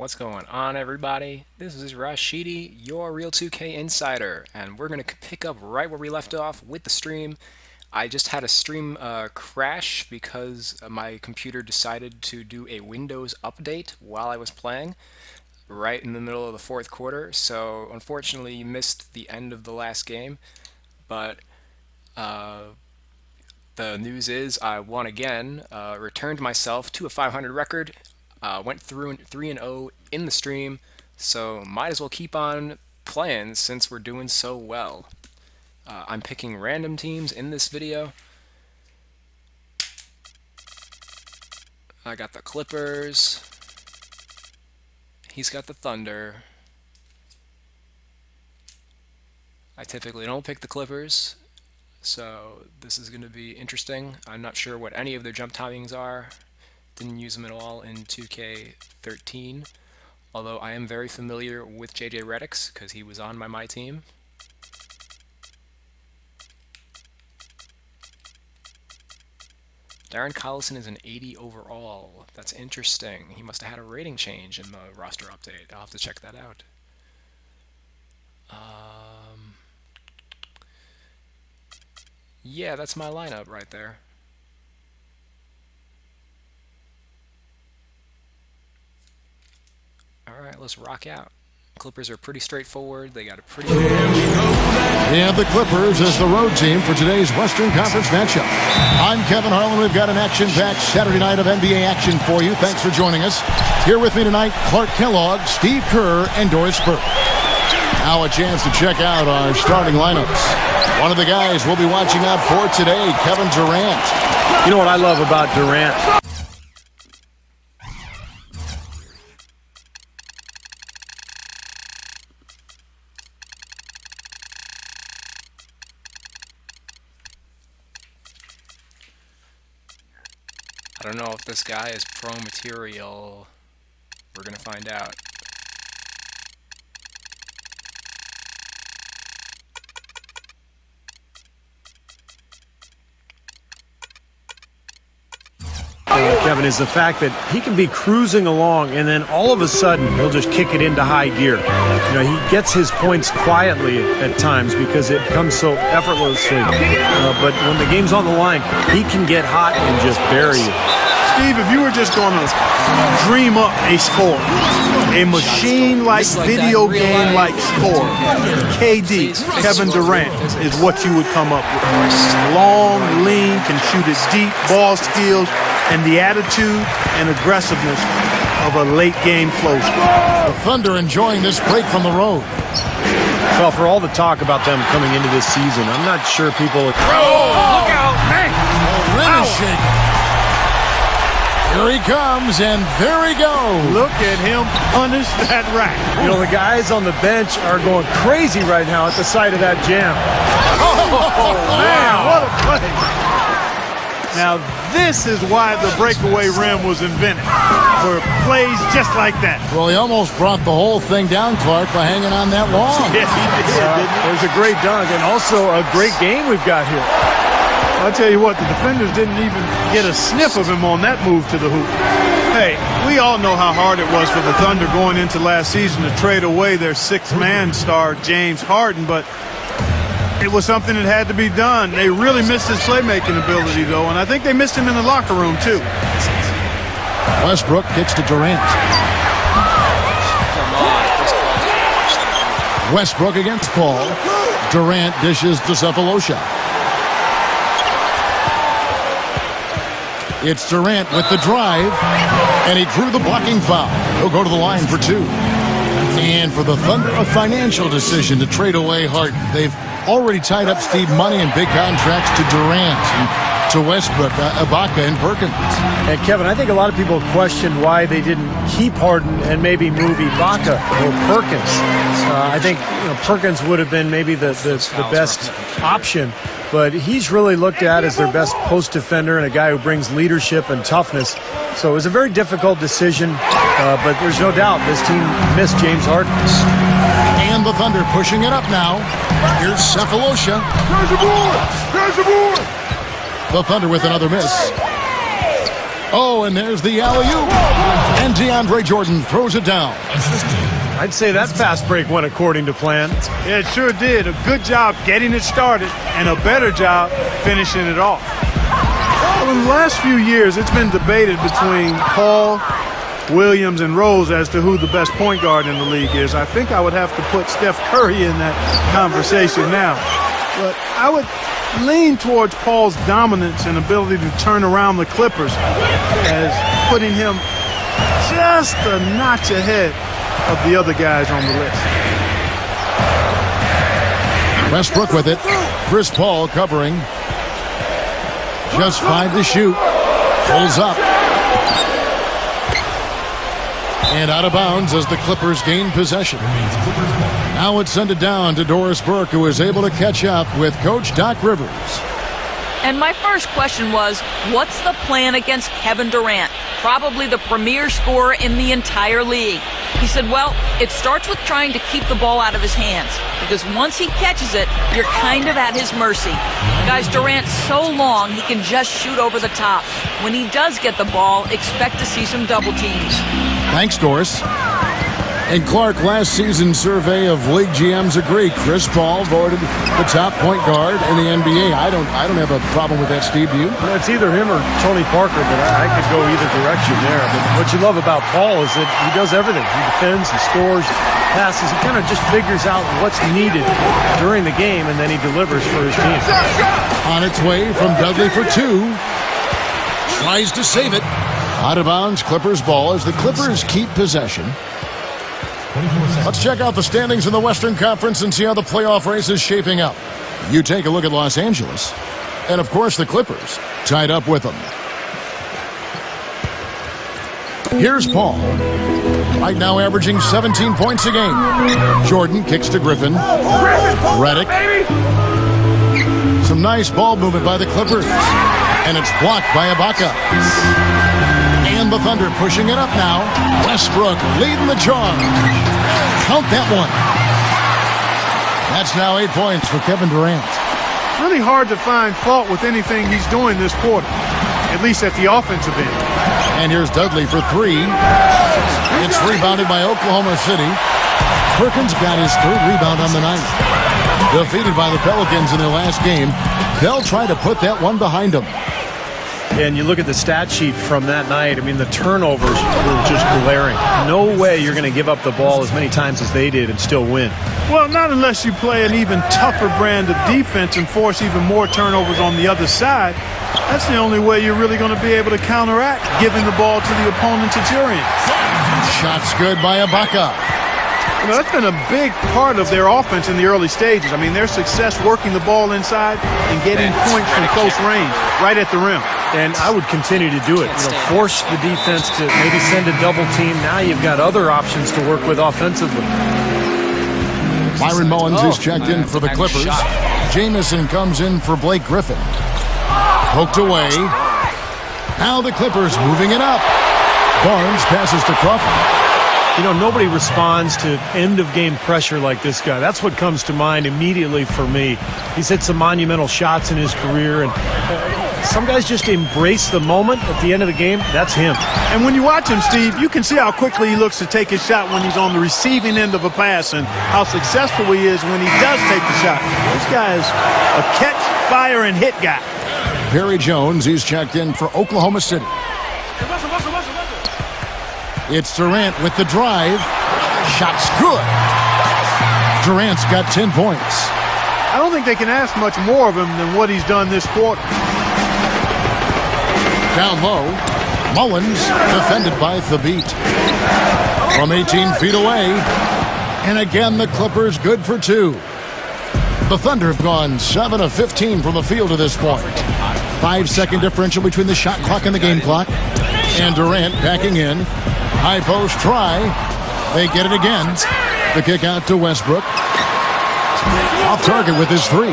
What's going on, everybody? This is Rashidi, your Real 2K Insider, and we're going to pick up right where we left off with the stream. I just had a stream crash because my computer decided to do a Windows update while I was playing, right in the middle of the fourth quarter, so unfortunately you missed the end of the last game, but the news is I won again, returned myself to a 500 record, went through 3-0 in the stream, so might as well keep on playing since we're doing so well. I'm picking random teams in this video. I got the Clippers. He's got the Thunder. I typically don't pick the Clippers, so this is going to be interesting. I'm not sure what any of their jump timings are. Didn't use them at all in 2K13, although I am very familiar with JJ Redick's because he was on my team. Darren Collison is an 80 overall. That's interesting. He must have had a rating change in the roster update. I'll have to check that out. Yeah, that's my lineup right there. Alright, let's rock out. Clippers are pretty straightforward. They got a pretty... We have the Clippers as the road team for today's Western Conference matchup. I'm Kevin Harlan. We've got an action-packed Saturday night of NBA action for you. Thanks for joining us. Here with me tonight, Clark Kellogg, Steve Kerr, and Doris Burke. Now a chance to check out our starting lineups. One of the guys we'll be watching out for today, Kevin Durant. You know what I love about Durant? I don't know if this guy is pro material. We're going to find out. Kevin, is the fact that he can be cruising along and then all of a sudden he'll just kick it into high gear. You know, he gets his points quietly at times because it comes so effortlessly. But when the game's on the line, he can get hot and just bury you. Steve, if you were just going to dream up a score, a machine-like, video game-like score, KD, Kevin Durant, is what you would come up with. Long, lean, can shoot it deep, ball skills, and the attitude and aggressiveness of a late-game closer. The Thunder enjoying this break from the road. Well, for all the talk about them coming into this season, I'm not sure people... Look out! Hey! Rim is shaking. Here he comes, and there he goes. Look at him punish that rack. You know, the guys on the bench are going crazy right now at the sight of that jam. Oh, man, what a play. Now, this is why the breakaway rim was invented, for plays just like that. Well, he almost brought the whole thing down, Clark, by hanging on that wall. Yeah, he did, didn't he? There's a great dunk and also a great game we've got here. I'll tell you what, the defenders didn't even get a sniff of him on that move to the hoop. Hey, we all know how hard it was for the Thunder going into last season to trade away their sixth-man star, James Harden, but it was something that had to be done. They really missed his playmaking ability, though, and I think they missed him in the locker room, too. Westbrook kicks to Durant. Westbrook against Paul. Durant dishes to Cephalosha. It's Durant with the drive, and he drew the blocking foul. He'll go to the line for two. And for the Thunder, a financial decision to trade away Harden. They've already tied up Steve money in big contracts to Durant and to Westbrook, Ibaka, and Perkins. And Kevin, I think a lot of people questioned why they didn't keep Harden and maybe move Ibaka or Perkins. I think Perkins would have been maybe the best option. But he's really looked at as their best post defender and a guy who brings leadership and toughness. So it was a very difficult decision, but there's no doubt this team missed James Harden. And the Thunder pushing it up now. Here's Cephalosha. There's the board! There's the board! The Thunder with another miss. Oh, and there's the alley-oop. And DeAndre Jordan throws it down. I'd say that fast break went according to plan. Yeah, it sure did. A good job getting it started and a better job finishing it off. Well, in the last few years, it's been debated between Paul, Williams, and Rose as to who the best point guard in the league is. I think I would have to put Steph Curry in that conversation now. But I would lean towards Paul's dominance and ability to turn around the Clippers as putting him just a notch ahead of the other guys on the list. Westbrook with it. Chris Paul covering. Just 5 to shoot. Pulls up. And out of bounds as the Clippers gain possession. Now it's sent it down to Doris Burke, who is able to catch up with Coach Doc Rivers. And my first question was, what's the plan against Kevin Durant? Probably the premier scorer in the entire league. He said, well, it starts with trying to keep the ball out of his hands, because once he catches it, you're kind of at his mercy. Guys, Durant's so long, he can just shoot over the top. When he does get the ball, expect to see some double teams. Thanks, Doris. And Clark, last season's survey of league GMs agree. Chris Paul voted the top point guard in the NBA. I don't have a problem with that, Steve. Do you? Well, it's either him or Tony Parker, but I could go either direction there. But what you love about Paul is that he does everything. He defends, he scores, passes. He kind of just figures out what's needed during the game, and then he delivers for his team. On its way from Dudley for 2. Tries to save it. Out of bounds, Clippers ball as the Clippers keep possession. Let's check out the standings in the Western Conference and see how the playoff race is shaping up. You take a look at Los Angeles. And, of course, the Clippers tied up with them. Here's Paul. Right now averaging 17 points a game. Jordan kicks to Griffin. Redick. Some nice ball movement by the Clippers. And it's blocked by Ibaka. And the Thunder pushing it up now. Westbrook leading the charge. Count that one. That's now 8 points for Kevin Durant. Really hard to find fault with anything he's doing this quarter, at least at the offensive end. And here's Dudley for 3. It's rebounded by Oklahoma City. Perkins got his 3rd rebound on the night. Defeated by the Pelicans in their last game, they'll try to put that one behind them. And you look at the stat sheet from that night, I mean, the turnovers were just glaring. No way you're going to give up the ball as many times as they did and still win. Well, not unless you play an even tougher brand of defense and force even more turnovers on the other side. That's the only way you're really going to be able to counteract giving the ball to the opponents at your end. Shots good by Ibaka. You know, that's been a big part of their offense in the early stages. I mean, their success working the ball inside and getting points from close range right at the rim. And I would continue to do it. Force the defense to maybe send a double team. Now you've got other options to work with offensively. Myron Mullins is checked in for the Clippers. Jamison comes in for Blake Griffin. Poked away. Now the Clippers moving it up. Barnes passes to Crawford. You know, nobody responds to end-of-game pressure like this guy. That's what comes to mind immediately for me. He's hit some monumental shots in his career, and some guys just embrace the moment at the end of the game. That's him. And when you watch him, Steve, you can see how quickly he looks to take his shot when he's on the receiving end of a pass and how successful he is when he does take the shot. This guy is a catch, fire, and hit guy. Perry Jones, he's checked in for Oklahoma City. It's Durant with the drive. Shot's good. Durant's got 10 points. I don't think they can ask much more of him than what he's done this quarter. Down low, Mullins defended by Thabit. From 18 feet away. And again, the Clippers good for 2. The Thunder have gone 7 of 15 from the field to this point. 5-second differential between the shot clock and the game clock. And Durant backing in. High post try. They get it again. The kick out to Westbrook. Off target with his 3.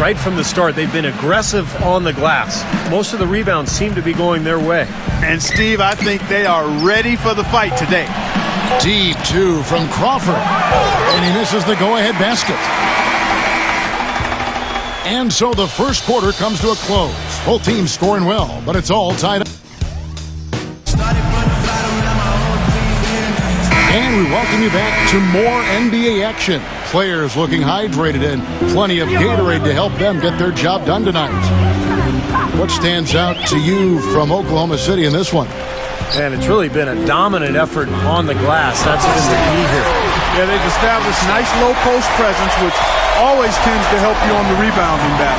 Right from the start, they've been aggressive on the glass. Most of the rebounds seem to be going their way. And, Steve, I think they are ready for the fight today. Deep 2 from Crawford. And he misses the go-ahead basket. And so the first quarter comes to a close. Both teams scoring well, but it's all tied up. And we welcome you back to more NBA action. Players looking hydrated and plenty of Gatorade to help them get their job done tonight. What stands out to you from Oklahoma City in this one? And it's really been a dominant effort on the glass. That's been the key here. Yeah, they've established nice low post presence, which always tends to help you on the rebounding battle.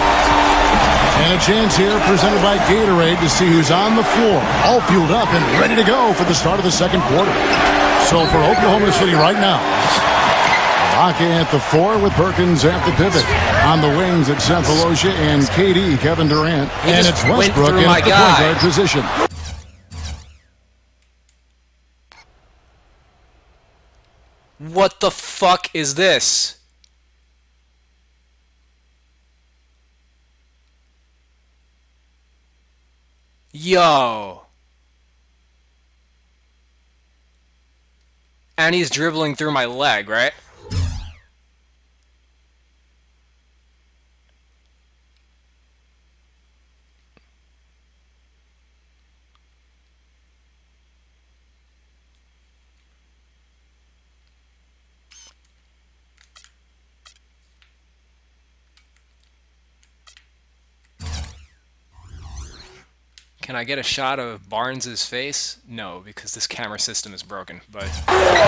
And a chance here presented by Gatorade to see who's on the floor, all fueled up and ready to go for the start of the second quarter. So for Oklahoma City right now, Ibaka at the 4 with Perkins at the pivot. On the wings, it's Sefolosha and KD, Kevin Durant. And it's Westbrook at the point guard position. What the fuck is this? Yo. And he's dribbling through my leg, right? Can I get a shot of Barnes's face? No, because this camera system is broken. But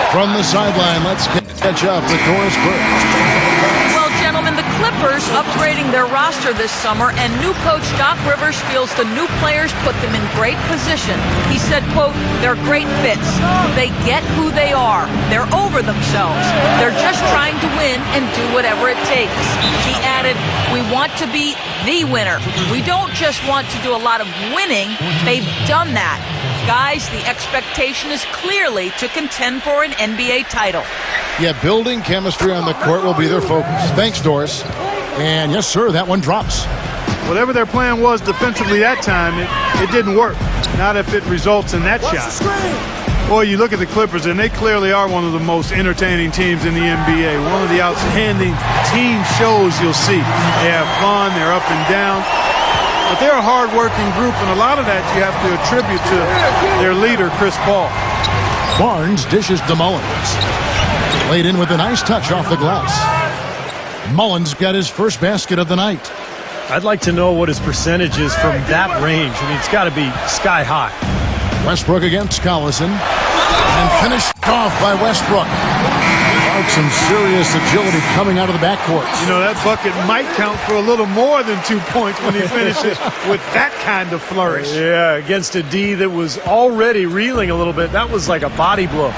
from the sideline, let's catch up with Doris Burke. Well, gentlemen, the Clippers upgrading their roster this summer, and new coach Doc Rivers feels the new players put them in great position. He said, quote, "They're great fits. They get who they are. They're over themselves. They're just trying to win and do whatever it takes." He added, "We want to be the winner. We don't just want to do a lot of winning. They've done that. Guys, the expectation is clearly to contend for an NBA title." Yeah, building chemistry on the court will be their focus. Thanks, Doris. And yes, sir, that one drops. Whatever their plan was defensively that time, it didn't work. Not if it results in that shot. Boy, you look at the Clippers, and they clearly are one of the most entertaining teams in the NBA. One of the outstanding team shows you'll see. They have fun, they're up and down. But they're a hard-working group, and a lot of that you have to attribute to their leader, Chris Paul. Barnes dishes to Mullins. Laid in with a nice touch off the glass. Mullins got his first basket of the night. I'd like to know what his percentage is from that range. I mean, it's got to be sky high. Westbrook against Collison. And finished off by Westbrook. Some serious agility coming out of the backcourt. You know, that bucket might count for a little more than 2 points when he finishes with that kind of flourish. Yeah, against a D that was already reeling a little bit. That was like a body blow.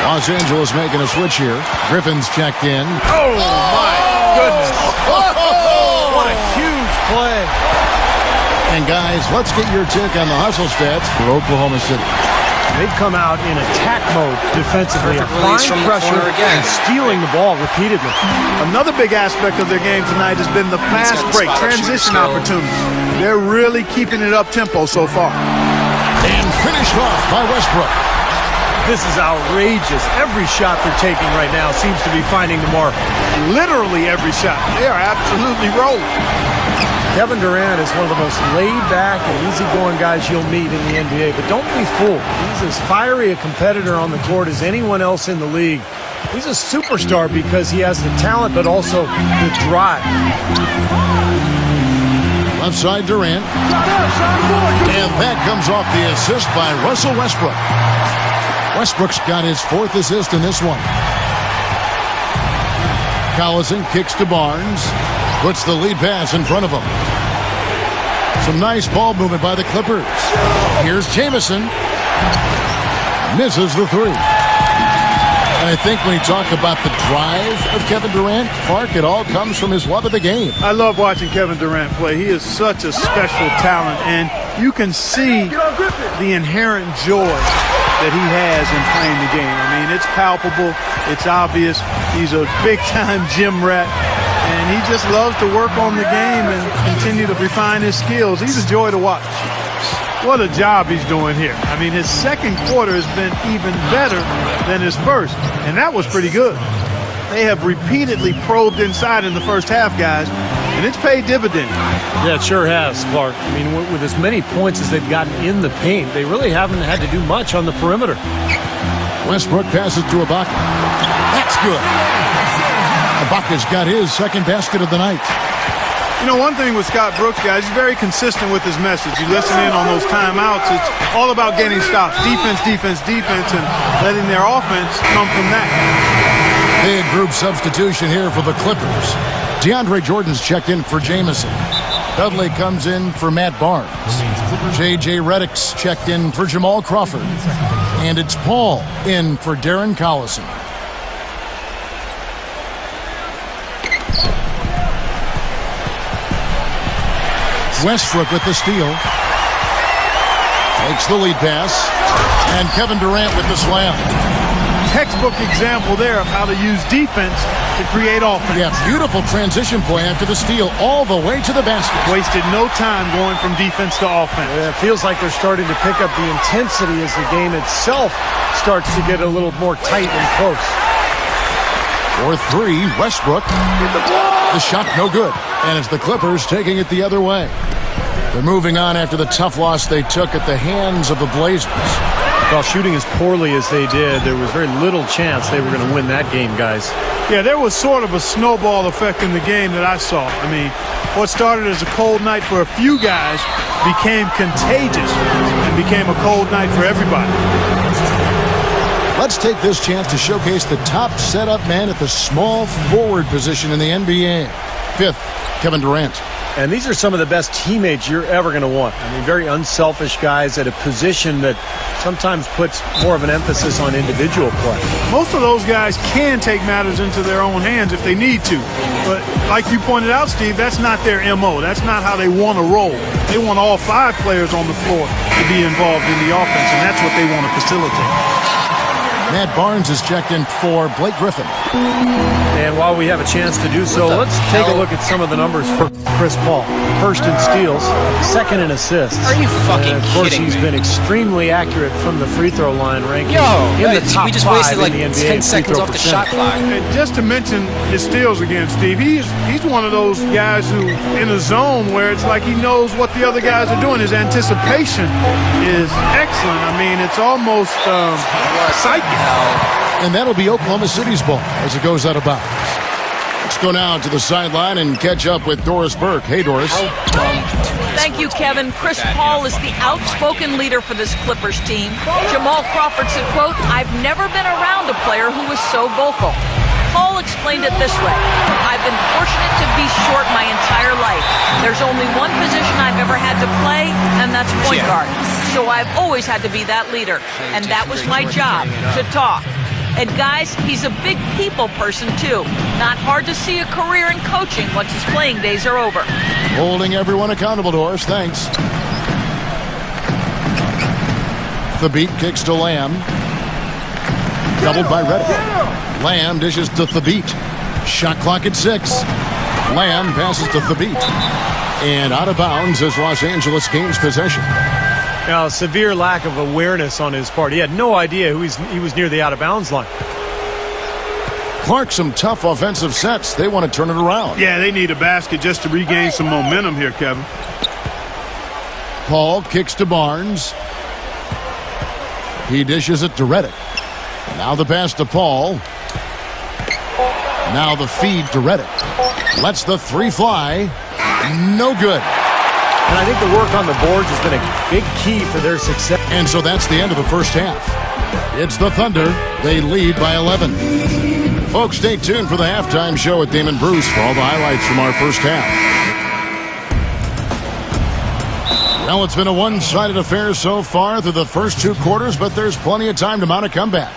Los Angeles making a switch here. Griffin's checked in. Oh, my goodness. What a huge play. And guys, let's get your take on the hustle stats for Oklahoma City. They've come out in attack mode defensively, applying pressure and stealing the ball repeatedly. Another big aspect of their game tonight has been the fast break, transition opportunities. They're really keeping it up tempo so far. And finished off by Westbrook. This is outrageous. Every shot they're taking right now seems to be finding the mark. Literally every shot. They are absolutely rolling. Kevin Durant is one of the most laid-back and easygoing guys you'll meet in the NBA, but don't be fooled. He's as fiery a competitor on the court as anyone else in the league. He's a superstar because he has the talent, but also the drive. Left side Durant. And that comes off the assist by Russell Westbrook. Westbrook's got his 4th assist in this one. Collison kicks to Barnes. Puts the lead pass in front of him. Some nice ball movement by the Clippers. Here's Jamison. Misses the 3. And I think when you talk about the drive of Kevin Durant, Clark, it all comes from his love of the game. I love watching Kevin Durant play. He is such a special talent, and you can see the inherent joy that he has in playing the game. I mean, it's palpable. It's obvious. He's a big-time gym rat. And he just loves to work on the game and continue to refine his skills. He's a joy to watch. What a job he's doing here. I mean, his second quarter has been even better than his first, and that was pretty good. They have repeatedly probed inside in the first half, guys, and it's paid dividends. Yeah, it sure has, Clark. I mean, with as many points as they've gotten in the paint, they really haven't had to do much on the perimeter. Westbrook passes to Ibaka. That's good. Ibaka's got his second basket of the night. You know, one thing with Scott Brooks, guys, he's very consistent with his message. You listen in on those timeouts. It's all about getting stops. Defense, defense, defense, and letting their offense come from that. Big group substitution here for the Clippers. DeAndre Jordan's checked in for Jamison. Dudley comes in for Matt Barnes. J.J. Redick's checked in for Jamal Crawford. And it's Paul in for Darren Collison. Westbrook with the steal. Takes the lead pass. And Kevin Durant with the slam. Textbook example there of how to use defense to create offense. Yeah, beautiful transition play after the steal all the way to the basket. Wasted no time going from defense to offense. Yeah, it feels like they're starting to pick up the intensity as the game itself starts to get a little more tight and close. For three, Westbrook. The shot no good. And it's the Clippers taking it the other way. They're moving on after the tough loss they took at the hands of the Blazers. Well, shooting as poorly as they did, there was very little chance they were going to win that game, guys. Yeah, there was sort of a snowball effect in the game that I saw. I mean, what started as a cold night for a few guys became contagious and became a cold night for everybody. Let's take this chance to showcase the top setup man at the small forward position in the NBA. Fifth, Kevin Durant. And these are some of the best teammates you're ever going to want. I mean, very unselfish guys at a position that sometimes puts more of an emphasis on individual play. Most of those guys can take matters into their own hands if they need to. But like you pointed out, Steve, that's not their MO. That's not how they want to roll. They want all five players on the floor to be involved in the offense, and that's what they want to facilitate. Matt Barnes is checked in for Blake Griffin. And while we have a chance to do so, let's take a look at some of the numbers for Chris Paul. First in steals, second in assists. Are you fucking and of course, kidding he's me? been extremely accurate from the free throw line, ranking in the top we just five wasted like in the 10 NBA seconds free off throw the shot percentage. clock. And just to mention his steals again, Steve, he's one of those guys who in a zone where it's like he knows what the other guys are doing. His anticipation is excellent. I mean, it's almost psychic. And that'll be Oklahoma City's ball as it goes out of bounds. Let's go now to the sideline and catch up with Doris Burke. Hey, Doris. Thank you, Kevin. Chris Paul is the outspoken leader for this Clippers team. Jamal Crawford said, quote, "I've never been around a player who was so vocal." Paul explained it this way: "I've been fortunate to be short my entire life. There's only one position I've ever had to play, and that's point guard. So I've always had to be that leader, and that was my job, to talk." And guys, he's a big people person too. Not hard to see a career in coaching once his playing days are over. Holding everyone accountable, Doris. Thanks. The beat kicks to Lamb. Doubled by Redick. Lamb dishes to Thabit. Shot clock at 6. Lamb passes to Thabit. And out of bounds as Los Angeles gains possession. Now, severe lack of awareness on his part. He had no idea he was near the out-of-bounds line. Clark, some tough offensive sets. They want to turn it around. Yeah, they need a basket just to regain some momentum here, Kevin. Paul kicks to Barnes. He dishes it to Redick. Now the pass to Paul. Now the feed to Redick. Lets the three fly. No good. And I think the work on the boards has been a big key for their success. And so that's the end of the first half. It's the Thunder. They lead by 11. Folks, stay tuned for the halftime show with Damon Bruce for all the highlights from our first half. Well, it's been a one-sided affair so far through the first two quarters, but there's plenty of time to mount a comeback.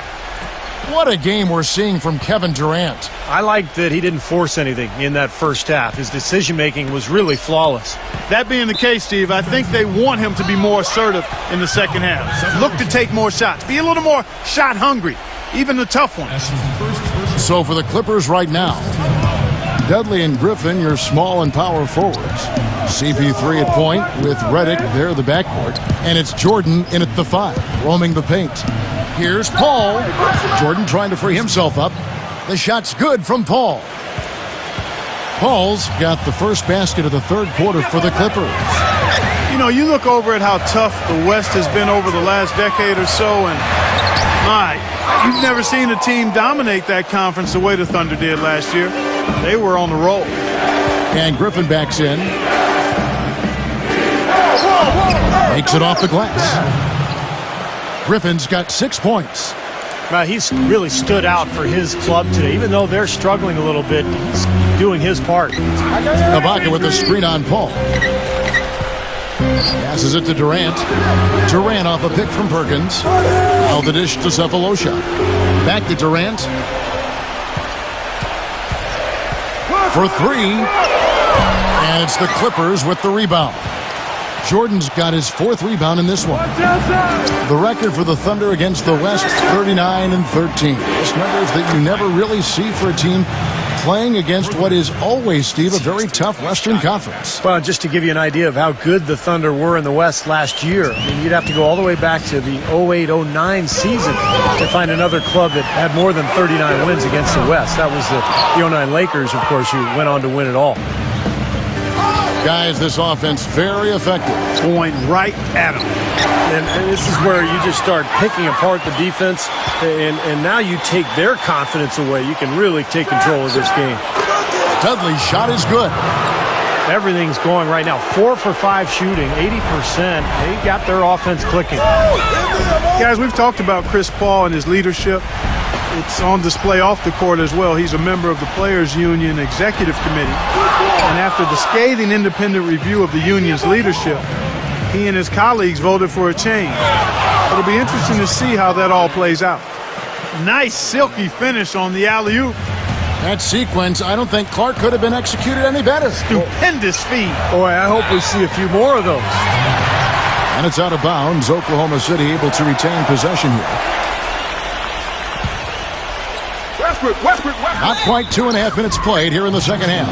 What a game we're seeing from Kevin Durant. I like that he didn't force anything in that first half. His decision-making was really flawless. That being the case, Steve, I think they want him to be more assertive in the second half. Look to take more shots. Be a little more shot hungry, even the tough ones. So for the Clippers right now, Dudley and Griffin, your small and power forwards. CP3 at point with Redick there in the backcourt. And it's Jordan in at the 5, roaming the paint. Here's Paul. Jordan trying to free himself up. The shot's good from Paul. Paul's got the first basket of the third quarter for the Clippers. You know, you look over at how tough the West has been over the last decade or so, and My, you've never seen a team dominate that conference the way the Thunder did last year. They were on the roll. And Griffin backs in. Makes it off the glass. Griffin's got 6 points. He's really stood out for his club today. Even though they're struggling a little bit, he's doing his part. Ibaka with a screen on Paul. Passes it to Durant. Durant off a pick from Perkins. Now the dish to Cephalosha. Back to Durant. For 3. And it's the Clippers with the rebound. Jordan's got his 4th rebound in this one. The record for the Thunder against the West, 39-13. It's numbers that you never really see for a team playing against what is always, Steve, a very tough Western Conference. Well, just to give you an idea of how good the Thunder were in the West last year, I mean, you'd have to go all the way back to the 08-09 season to find another club that had more than 39 wins against the West. That was the 09 Lakers, of course, who went on to win it all. Guys, this offense very effective. Going right at them. And this is where you just start picking apart the defense, and now you take their confidence away. You can really take control of this game. Dudley's shot is good. Everything's going right now. 4 for 5 shooting, 80%. They got their offense clicking. Guys, we've talked about Chris Paul and his leadership. It's on display off the court as well. He's a member of the Players Union Executive Committee. And after the scathing independent review of the union's leadership, he and his colleagues voted for a change. It'll be interesting to see how that all plays out. Nice silky finish on the alley-oop. That sequence, I don't think Clark could have been executed any better. Stupendous feed. Boy, I hope we see a few more of those. And it's out of bounds. Oklahoma City able to retain possession here. Not quite 2.5 minutes played here in the second half.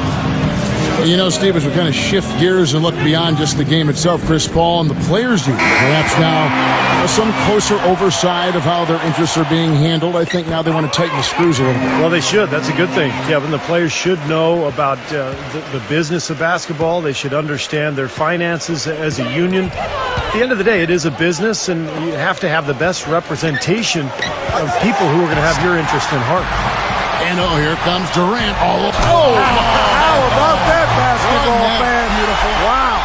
You know, Steve, as we kind of shift gears and look beyond just the game itself, Chris Paul and the players union, perhaps now some closer oversight of how their interests are being handled. I think now they want to tighten the screws a little bit. Well, they should. That's a good thing, Kevin. The players should know about the business of basketball. They should understand their finances as a union. At the end of the day, it is a business, and you have to have the best representation of people who are going to have your interest in heart. And here comes Durant. How about that basketball fan? Beautiful. Wow.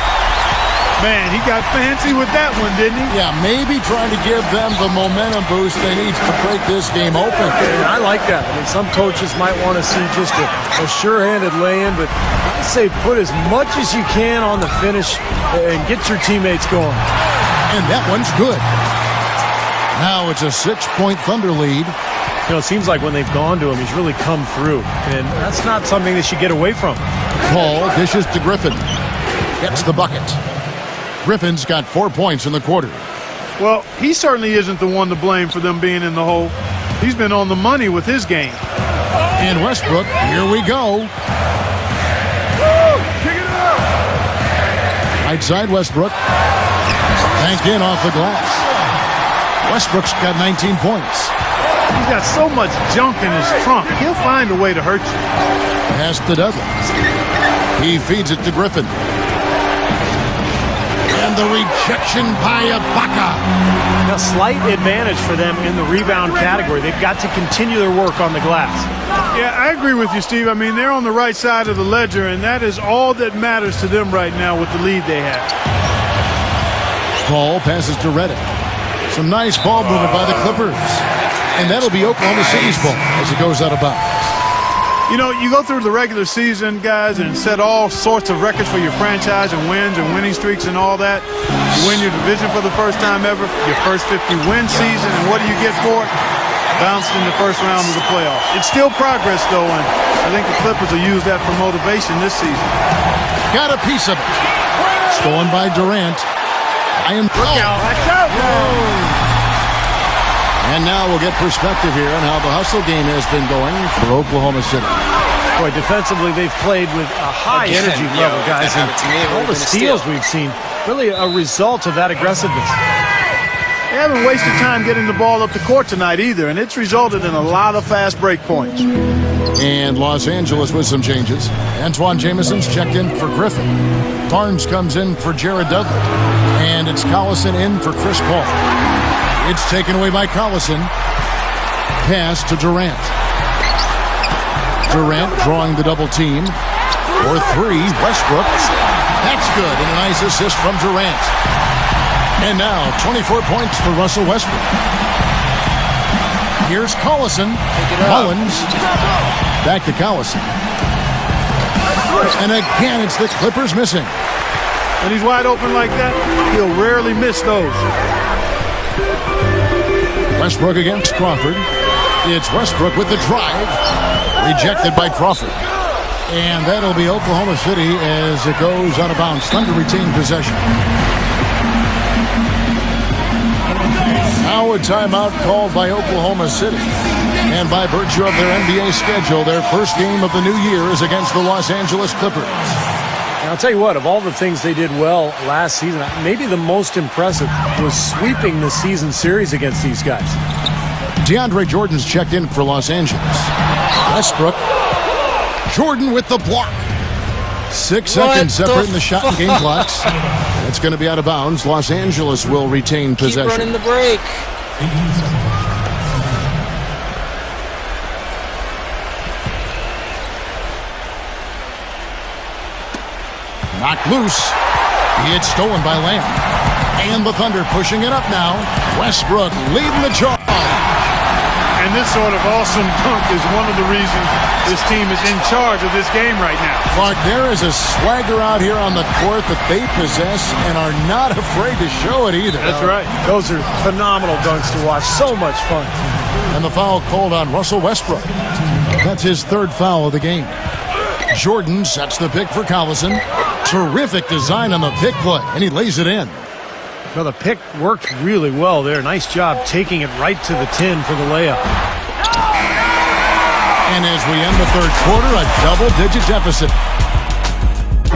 Man, he got fancy with that one, didn't he? Yeah, maybe trying to give them the momentum boost they need to break this game open. And I like that. I mean, some coaches might want to see just a sure-handed lay-in, but I say put as much as you can on the finish and get your teammates going. And that one's good. Now it's a 6-point Thunder lead. You know, it seems like when they've gone to him, he's really come through. And that's not something they should get away from. Paul dishes to Griffin. Gets the bucket. Griffin's got 4 points in the quarter. Well, he certainly isn't the one to blame for them being in the hole. He's been on the money with his game. And Westbrook, here we go. Right side Westbrook. Banked in off the glass. Westbrook's got 19 points. He's got so much junk in his trunk. He'll find a way to hurt you. Pass to Dudley. He feeds it to Griffin. And the rejection by Ibaka. A slight advantage for them in the rebound category. They've got to continue their work on the glass. Yeah, I agree with you, Steve. I mean, they're on the right side of the ledger, and that is all that matters to them right now with the lead they have. Paul passes to Reddick. Some nice ball movement by the Clippers. And that'll be Oklahoma City's ball as it goes out of bounds. You know, you go through the regular season, guys, and set all sorts of records for your franchise and wins and winning streaks and all that. You win your division for the first time ever, your first 50-win season, and what do you get for it? Bounced in the first round of the playoffs. It's still progress, though, and I think the Clippers will use that for motivation this season. Got a piece of it. Stolen by Durant. Look out. Watch out. And now we'll get perspective here on how the hustle game has been going for Oklahoma City. Boy, defensively, they've played with a high energy level, guys. And all the steals we've seen, really a result of that aggressiveness. They haven't wasted time getting the ball up the court tonight either, and it's resulted in a lot of fast break points. And Los Angeles with some changes. Antoine Jameson's checked in for Griffin. Barnes comes in for Jared Dudley. And it's Collison in for Chris Paul. It's taken away by Collison. Pass to Durant. Durant drawing the double team. For three, Westbrook. That's good, and a nice assist from Durant. And now 24 points for Russell Westbrook. Here's Collison. Mullins. Back to Collison. And again, it's the Clippers missing. When he's wide open like that, he'll rarely miss those. Westbrook against Crawford. It's Westbrook with the drive. Rejected by Crawford. And that'll be Oklahoma City as it goes out of bounds. Thunder retain possession. Now a timeout called by Oklahoma City. And by virtue of their NBA schedule, their first game of the new year is against the Los Angeles Clippers. And I'll tell you what, of all the things they did well last season, maybe the most impressive was sweeping the season series against these guys. DeAndre Jordan's checked in for Los Angeles. Westbrook. Jordan with the block. 6 seconds separating the shot and game clocks. It's going to be out of bounds. Los Angeles will retain possession. Keep running the break. Knocked loose. It's stolen by Lamb. And the Thunder pushing it up now. Westbrook leading the charge. And this sort of awesome dunk is one of the reasons this team is in charge of this game right now. Clark, there is a swagger out here on the court that they possess and are not afraid to show it either. That's right. Those are phenomenal dunks to watch. So much fun. And the foul called on Russell Westbrook. That's his third foul of the game. Jordan sets the pick for Collison. Terrific design on the pick play, and he lays it in. Well, the pick worked really well there. Nice job taking it right to the tin for the layup. And as we end the third quarter, a double-digit deficit.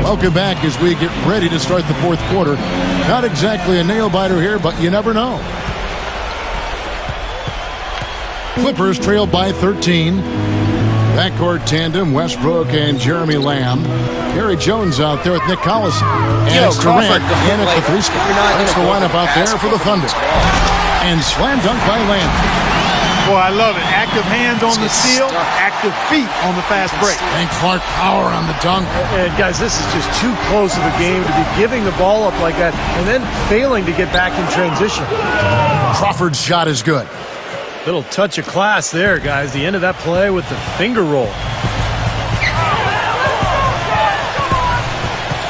Welcome back as we get ready to start the fourth quarter. Not exactly a nail-biter here, but you never know. Clippers trailed by 13. Backcourt tandem, Westbrook and Jeremy Lamb. Gary Jones out there with Nick Collison. And it's Durant in at the three spot. That's the lineup out there for the Thunder. And slam dunk by Lamb. Boy, I love it. Active hands on the steal, active feet on the fast break. And Clark power on the dunk. And guys, this is just too close of a game to be giving the ball up like that and then failing to get back in transition. Crawford's shot is good. Little touch of class there, guys. The end of that play with the finger roll.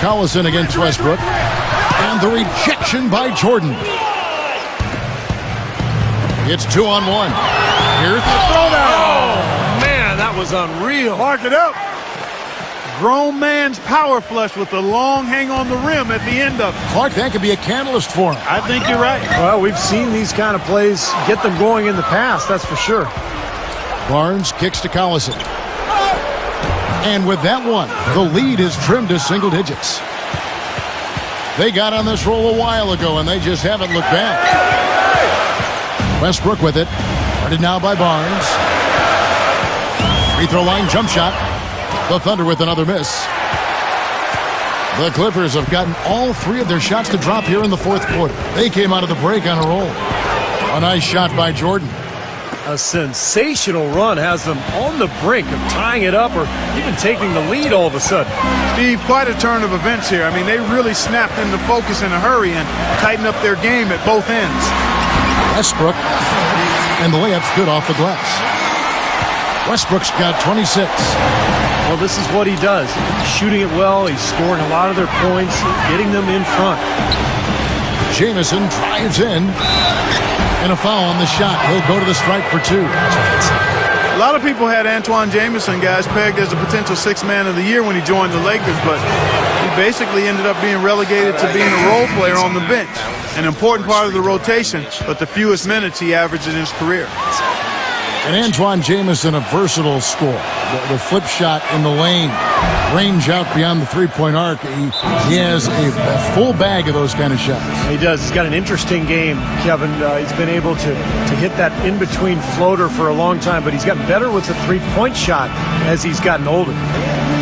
Collison against Westbrook. And the rejection by Jordan. It's 2-on-1. Here's the throwdown. Oh, man, that was unreal. Mark it up. Grown man's power flush with the long hang on the rim at the end of it. Clark, that could be a catalyst for him. I think you're right. Well, we've seen these kind of plays get them going in the past, that's for sure. Barnes kicks to Collison. And with that one, the lead is trimmed to single digits. They got on this roll a while ago, and they just haven't looked back. Westbrook with it. Guarded now by Barnes. Free throw line jump shot. The Thunder with another miss. The Clippers have gotten all three of their shots to drop here in the fourth quarter. They came out of the break on a roll. A nice shot by Jordan. A sensational run has them on the brink of tying it up or even taking the lead all of a sudden. Steve, quite a turn of events here. I mean, they really snapped into focus in a hurry and tightened up their game at both ends. Westbrook, and the layup's good off the glass. Westbrook's got 26. Well, this is what he does. He's shooting it well. He's scoring a lot of their points, getting them in front. Jamison drives in. And a foul on the shot. He'll go to the stripe for two. A lot of people had Antoine Jamison, guys, pegged as a potential sixth man of the year when he joined the Lakers, but he basically ended up being relegated to being a role player on the bench. An important part of the rotation, but the fewest minutes he averaged in his career. And Antoine Jamison, a versatile scorer. The flip shot in the lane, range out beyond the three-point arc. He has a full bag of those kind of shots. He does. He's got an interesting game, Kevin. He's been able to hit that in-between floater for a long time, but he's gotten better with the three-point shot as he's gotten older.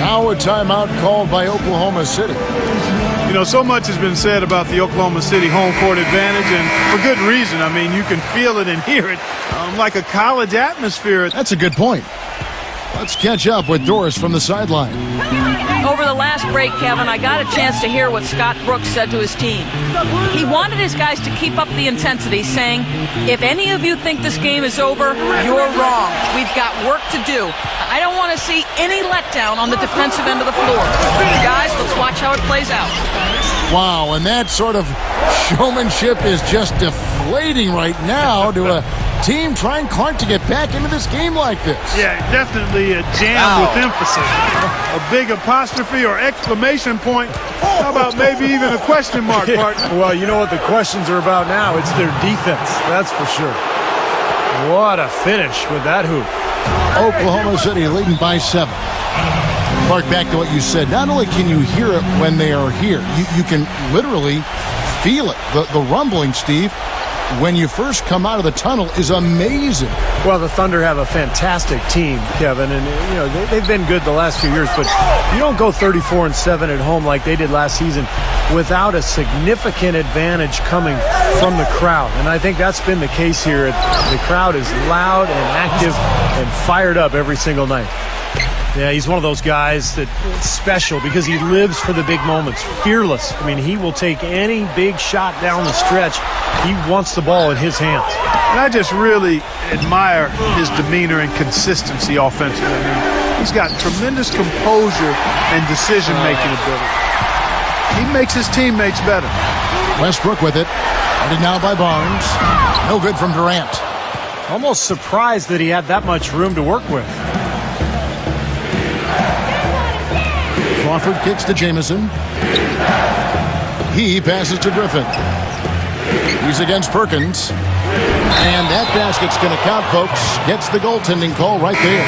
Now a timeout called by Oklahoma City. You know, so much has been said about the Oklahoma City home court advantage, and for good reason. I mean, you can feel it and hear it like a college atmosphere. That's a good point. Let's catch up with Doris from the sideline. Over the last break, Kevin, I got a chance to hear what Scott Brooks said to his team. He wanted his guys to keep up the intensity, saying, if any of you think this game is over, you're wrong. We've got work to do. I don't want to see any letdown on the defensive end of the floor. Guys, let's watch how it plays out. Wow, and that sort of showmanship is just deflating right now to a team trying hard to get back into this game like this. Yeah, definitely a jam with emphasis. A big apostrophe or exclamation point. How about maybe even a question mark, partner? Well, you know what the questions are about now? It's their defense, that's for sure. What a finish with that hoop. Oklahoma City leading by 7. Clark, back to what you said. Not only can you hear it when they are here, you can literally feel it. The rumbling, Steve, when you first come out of the tunnel is amazing. Well, the Thunder have a fantastic team, Kevin, and you know they've been good the last few years, but you don't go 34-7 at home like they did last season without a significant advantage coming from the crowd. And I think that's been the case here. The crowd is loud and active and fired up every single night. Yeah, he's one of those guys that's special because he lives for the big moments. Fearless. I mean, he will take any big shot down the stretch. He wants the ball in his hands. And I just really admire his demeanor and consistency offensively. I mean, he's got tremendous composure and decision-making ability. He makes his teammates better. Westbrook with it. Headed now by Barnes. No good from Durant. Almost surprised that he had that much room to work with. Crawford kicks to Jamison. He passes to Griffin. He's against Perkins. And that basket's going to count, folks. Gets the goaltending call right there.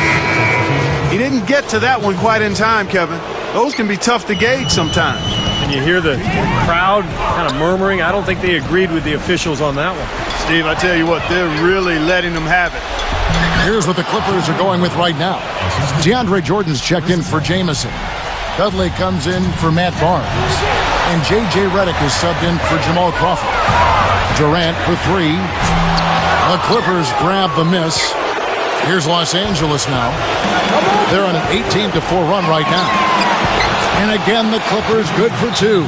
He didn't get to that one quite in time, Kevin. Those can be tough to gauge sometimes. And you hear the crowd kind of murmuring. I don't think they agreed with the officials on that one. Steve, I tell you what, they're really letting them have it. Here's what the Clippers are going with right now. DeAndre Jordan's checked in for Jamison. Dudley comes in for Matt Barnes. And J.J. Redick is subbed in for Jamal Crawford. Durant for 3. The Clippers grab the miss. Here's Los Angeles now. They're on an 18-4 run right now. And again, the Clippers good for 2.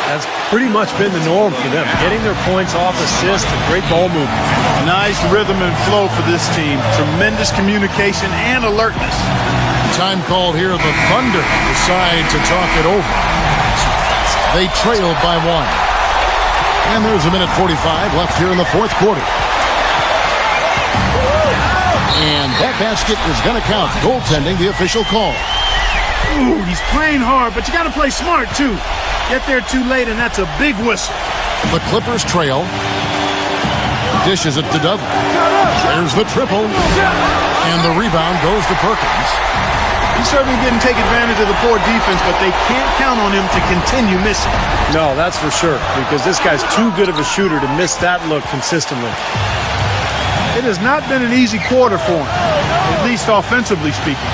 That's pretty much been the norm for them. Getting their points off assists and great ball movement. Nice rhythm and flow for this team. Tremendous communication and alertness. Time called here. The Thunder decide to talk it over. They trailed by 1. And there's a minute 45 left here in the fourth quarter. And that basket is going to count. Goaltending, the official call. Ooh, he's playing hard, but you got to play smart, too. Get there too late, and that's a big whistle. The Clippers trail. Dishes it to Dudley. There's the triple. And the rebound goes to Perkins. He certainly didn't take advantage of the poor defense, but they can't count on him to continue missing. No, that's for sure, because this guy's too good of a shooter to miss that look consistently. It has not been an easy quarter for him, at least offensively speaking.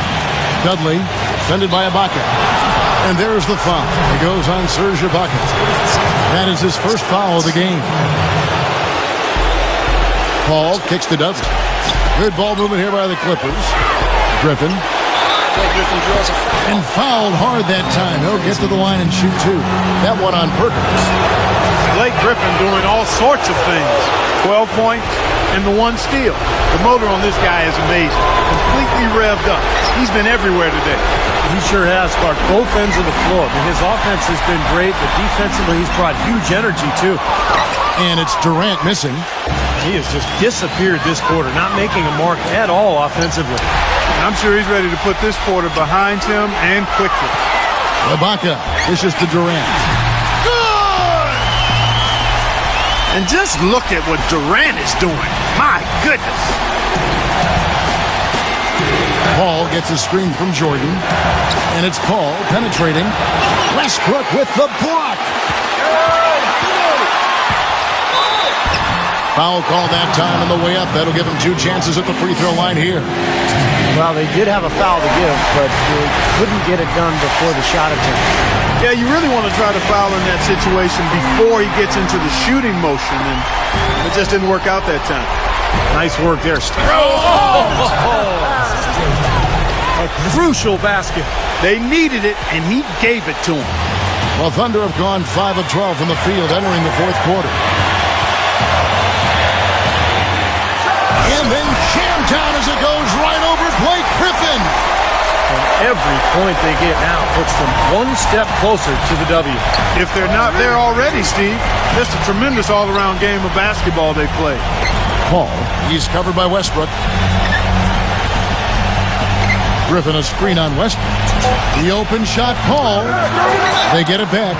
Dudley, defended by Ibaka. And there's the foul. It goes on Serge Ibaka. That is his first foul of the game. Paul kicks to Dudley. Good ball movement here by the Clippers. Griffin. And fouled hard that time. He'll get to the line and shoot 2. That one on Perkins. Blake Griffin doing all sorts of things. 12 points and the 1 steal. The motor on this guy is amazing. Completely revved up. He's been everywhere today. He sure has, Clark. Both ends of the floor. I mean, his offense has been great, but defensively he's brought huge energy, too. And it's Durant missing. He has just disappeared this quarter, not making a mark at all offensively. And I'm sure he's ready to put this quarter behind him and quickly. Ibaka dishes to Durant. Good! And just look at what Durant is doing. My goodness. Paul gets a screen from Jordan. And it's Paul penetrating. Westbrook with the block. Foul call that time on the way up. That'll give him 2 chances at the free throw line here. Well, they did have a foul to give, but they couldn't get it done before the shot attempt. Yeah, you really want to try to foul in that situation before he gets into the shooting motion, and it just didn't work out that time. Nice work there. A crucial basket. They needed it, and he gave it to them. Well, Thunder have gone 5 of 12 from the field entering the fourth quarter. And then jam down as it goes right over Blake Griffin. And every point they get now puts them one step closer to the W. If they're not there already, Steve, just a tremendous all-around game of basketball they play. Paul, he's covered by Westbrook. Griffin a screen on Westbrook. The open shot call. They get it back.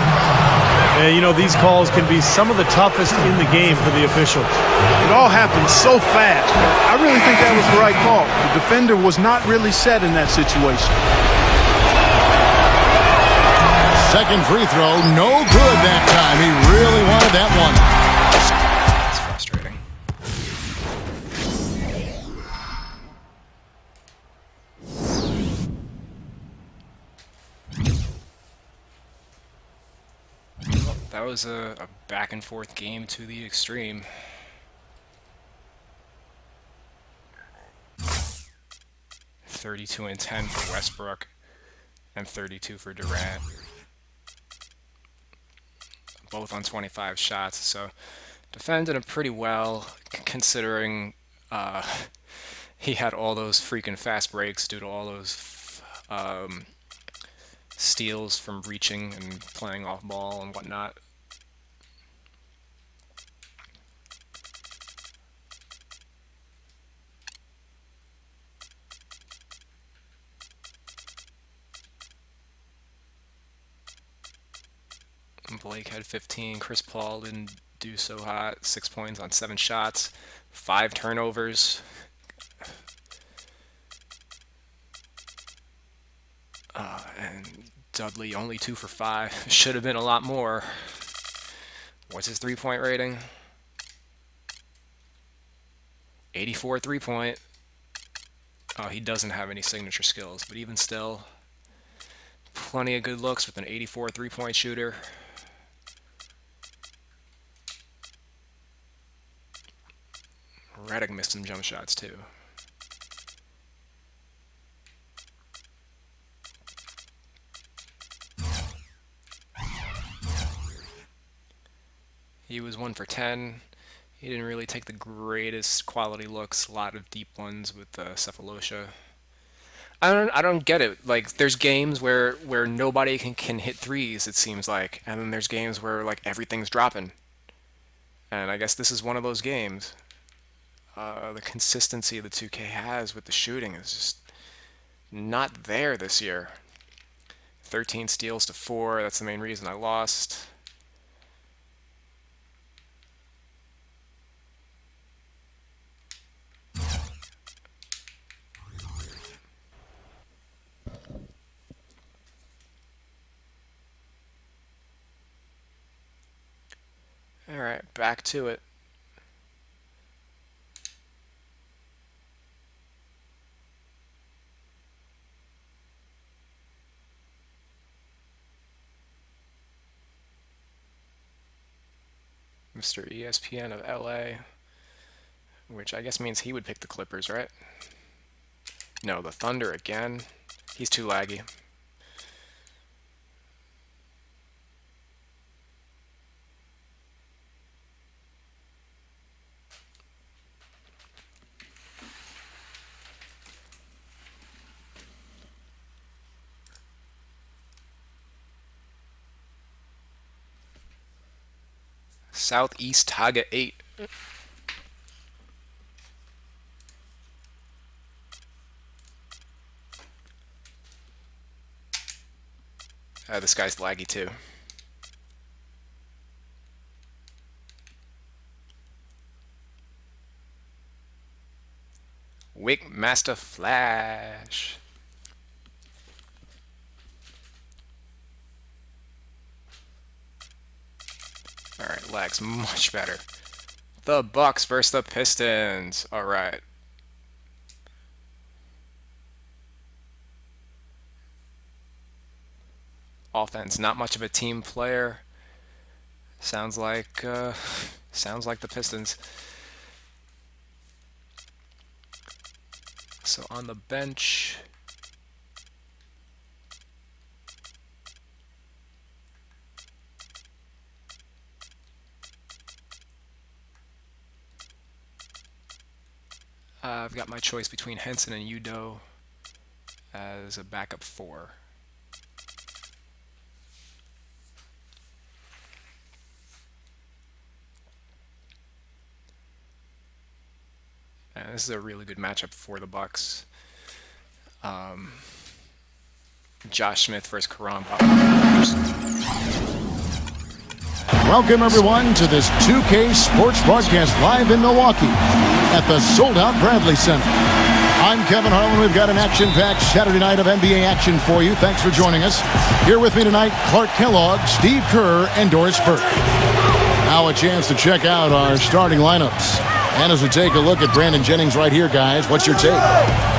And, you know, these calls can be some of the toughest in the game for the officials. It all happened so fast. I really think that was the right call. The defender was not really set in that situation. Second free throw, no good that time. He really wanted that one. It's frustrating. That was a back and forth game to the extreme. (32-10) for Westbrook and 32 for Durant. Both on 25 shots, so defended him pretty well considering he had all those freaking fast breaks due to all those steals from reaching and playing off ball and whatnot. Blake had 15. Chris Paul didn't do so hot. 6 points on 7 shots. 5 turnovers. And Dudley only 2 for 5. Should have been a lot more. What's his 3-point rating? 84 3-point. Oh, he doesn't have any signature skills, but even still, plenty of good looks with an 84 3-point shooter. Redick missed some jump shots too. He was 1 for 10. He didn't really take the greatest quality looks. A lot of deep ones with Cephalosha. I don't get it. Like, there's games where nobody can hit threes, it seems like, and then there's games where like everything's dropping. And I guess this is one of those games. The consistency the 2K has with the shooting is just not there this year. 13 steals to 4. That's the main reason I lost. All right, back to it. Mr. ESPN of LA, which I guess means he would pick the Clippers, right? No, the Thunder again. He's too laggy. Southeast Taga 8. This guy's laggy too. Wick Master Flash. Alright, lag's much better. The Bucks versus the Pistons. All right. Offense, not much of a team player. Sounds like the Pistons. So on the bench, I've got my choice between Henson and Udoh as a backup 4. And this is a really good matchup for the Bucks. Josh Smith versus Karan. Welcome, everyone, to this 2K Sports broadcast live in Milwaukee at the sold-out Bradley Center. I'm Kevin Harlan. We've got an action-packed Saturday night of NBA action for you. Thanks for joining us. Here with me tonight, Clark Kellogg, Steve Kerr, and Doris Burke. Now a chance to check out our starting lineups. And as we take a look at Brandon Jennings right here, guys, what's your take?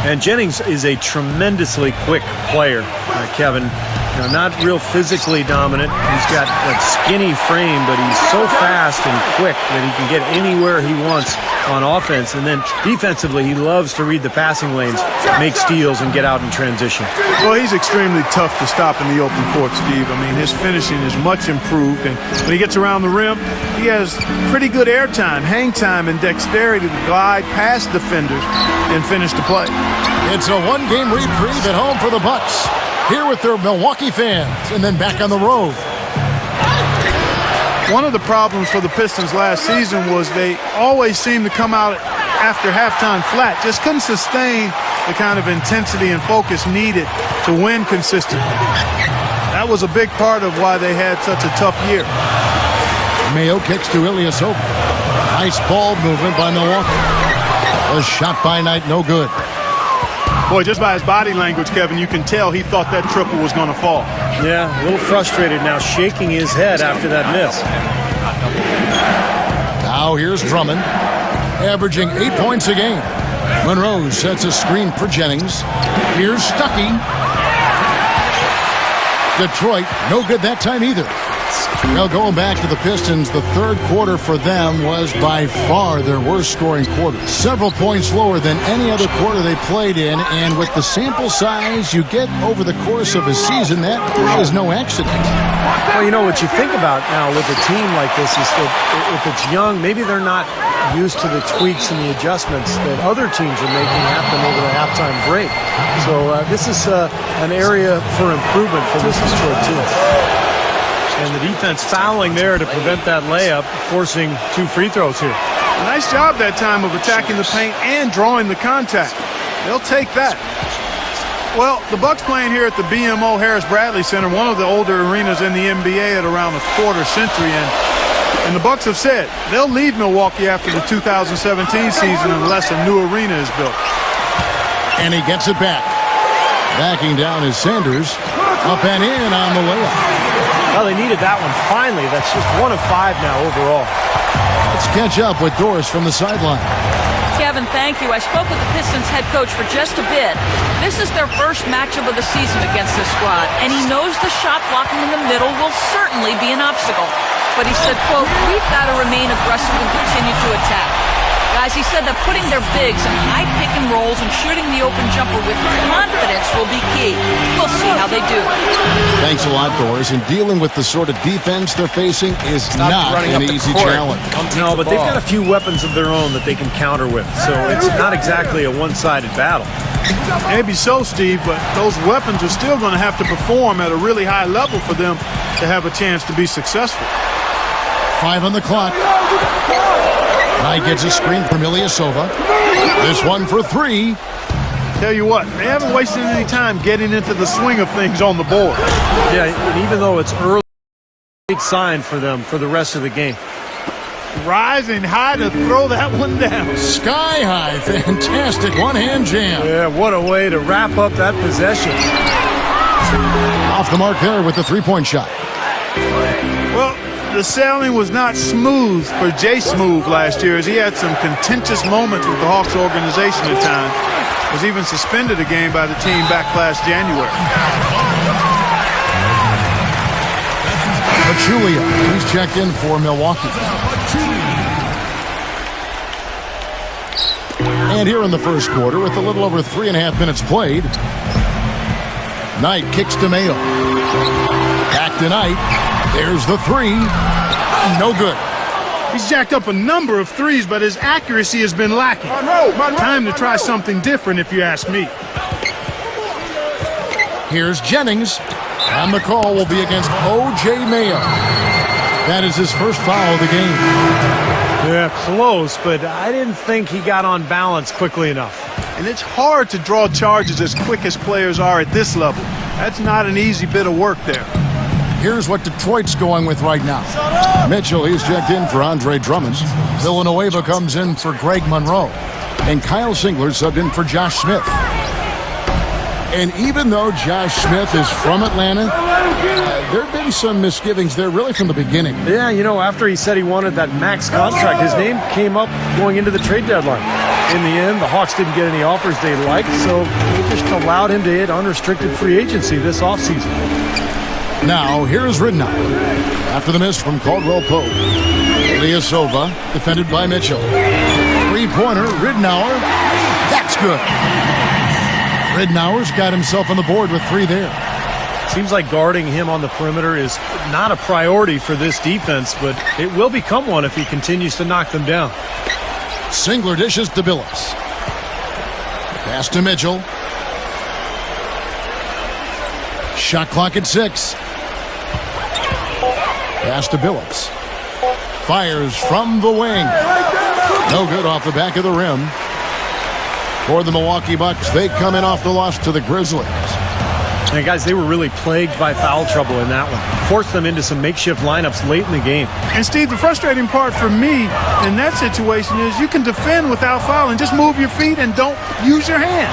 And Jennings is a tremendously quick player, Kevin. Not real physically dominant. He's got that skinny frame, but he's so fast and quick that he can get anywhere he wants on offense. And then defensively, he loves to read the passing lanes, make steals, and get out in transition. Well, he's extremely tough to stop in the open court, Steve. I mean, his finishing is much improved. And when he gets around the rim, he has pretty good air time, hang time, and dexterity to glide past defenders and finish the play. It's a one-game reprieve at home for the Bucks. Here with their Milwaukee fans, and then back on the road. One of the problems for the Pistons last season was they always seemed to come out after halftime flat. Just couldn't sustain the kind of intensity and focus needed to win consistently. That was a big part of why they had such a tough year. Mayo kicks to Ilyasova. Nice ball movement by Milwaukee. A shot by Knight, no good. Boy, just by his body language, Kevin, you can tell he thought that triple was going to fall. Yeah, a little frustrated now, shaking his head after that miss. Now here's Drummond, averaging 8 points a game. Monroe sets a screen for Jennings. Here's Stuckey. Detroit, no good that time either. Well, going back to the Pistons, the third quarter for them was by far their worst scoring quarter. Several points lower than any other quarter they played in, and with the sample size you get over the course of a season, that is no accident. Well, what you think about now with a team like this is that if it's young, maybe they're not used to the tweaks and the adjustments that other teams are making happen over the halftime break. So this is an area for improvement for this Detroit team. And the defense fouling there to prevent that layup, forcing 2 free throws here. Nice job that time of attacking the paint and drawing the contact. They'll take that. Well, the Bucks playing here at the BMO Harris Bradley Center, one of the older arenas in the NBA at around a quarter century. And the Bucks have said they'll leave Milwaukee after the 2017 season unless a new arena is built. And he gets it back. Backing down is Sanders. Up and in on the layup. Well, they needed that one finally. That's just 1 of 5 now overall. Let's catch up with Doris from the sideline. Kevin, thank you. I spoke with the Pistons head coach for just a bit. This is their first matchup of the season against this squad, and he knows the shot blocking in the middle will certainly be an obstacle. But he said, quote, we've got to remain aggressive and continue to attack. Guys, he said that putting their bigs in high pick and rolls and shooting the open jumper with confidence will be key. We'll see how they do. Thanks a lot, Doris. And dealing with the sort of defense they're facing is not an easy challenge. No, but they've got a few weapons of their own that they can counter with. So it's not exactly a one-sided battle. Maybe so, Steve, but those weapons are still going to have to perform at a really high level for them to have a chance to be successful. 5 on the clock. Knight gets a screen from Ilyasova. This one for 3. Tell you what, they haven't wasted any time getting into the swing of things on the board. Yeah, and even though it's early, big sign for them for the rest of the game. Rising high to throw that one down. Sky high, fantastic one-hand jam. Yeah, what a way to wrap up that possession. Off the mark there with the 3-point shot. Well, The sailing was not smooth for Jay Smooth last year, as he had some contentious moments with the Hawks organization at times. Was even suspended a game by the team back last January. Pachulia, he's checked in for Milwaukee. And here in the first quarter, with a little over 3.5 minutes played, Knight kicks to Mayo. Back to Knight. There's the three. No good. He's jacked up a number of threes, but his accuracy has been lacking. Time to try something different, if you ask me. Here's Jennings, and the call will be against O.J. Mayo. That is his first foul of the game. Yeah, close, but I didn't think he got on balance quickly enough. And it's hard to draw charges as quick as players are at this level. That's not an easy bit of work there. Here's what Detroit's going with right now. Mitchell, he's checked in for Andre Drummond. Villanueva comes in for Greg Monroe. And Kyle Singler subbed in for Josh Smith. And even though Josh Smith is from Atlanta, there have been some misgivings there really from the beginning. Yeah, you know, after he said he wanted that max contract, his name came up going into the trade deadline. In the end, the Hawks didn't get any offers they liked, so they just allowed him to hit unrestricted free agency this offseason. Now, here's Ridnour. After the miss from Caldwell Pope. Ilyasova, defended by Mitchell. Three-pointer, Ridnour. That's good. Ridnour's got himself on the board with three there. Seems like guarding him on the perimeter is not a priority for this defense, but it will become one if he continues to knock them down. Singler dishes to Billups. Pass to Mitchell. Shot clock at 6. Pass to Billups. Fires from the wing. No good off the back of the rim. For the Milwaukee Bucks, they come in off the loss to the Grizzlies. And guys, they were really plagued by foul trouble in that one. Forced them into some makeshift lineups late in the game. And Steve, the frustrating part for me in that situation is you can defend without fouling. Just move your feet and don't use your hands.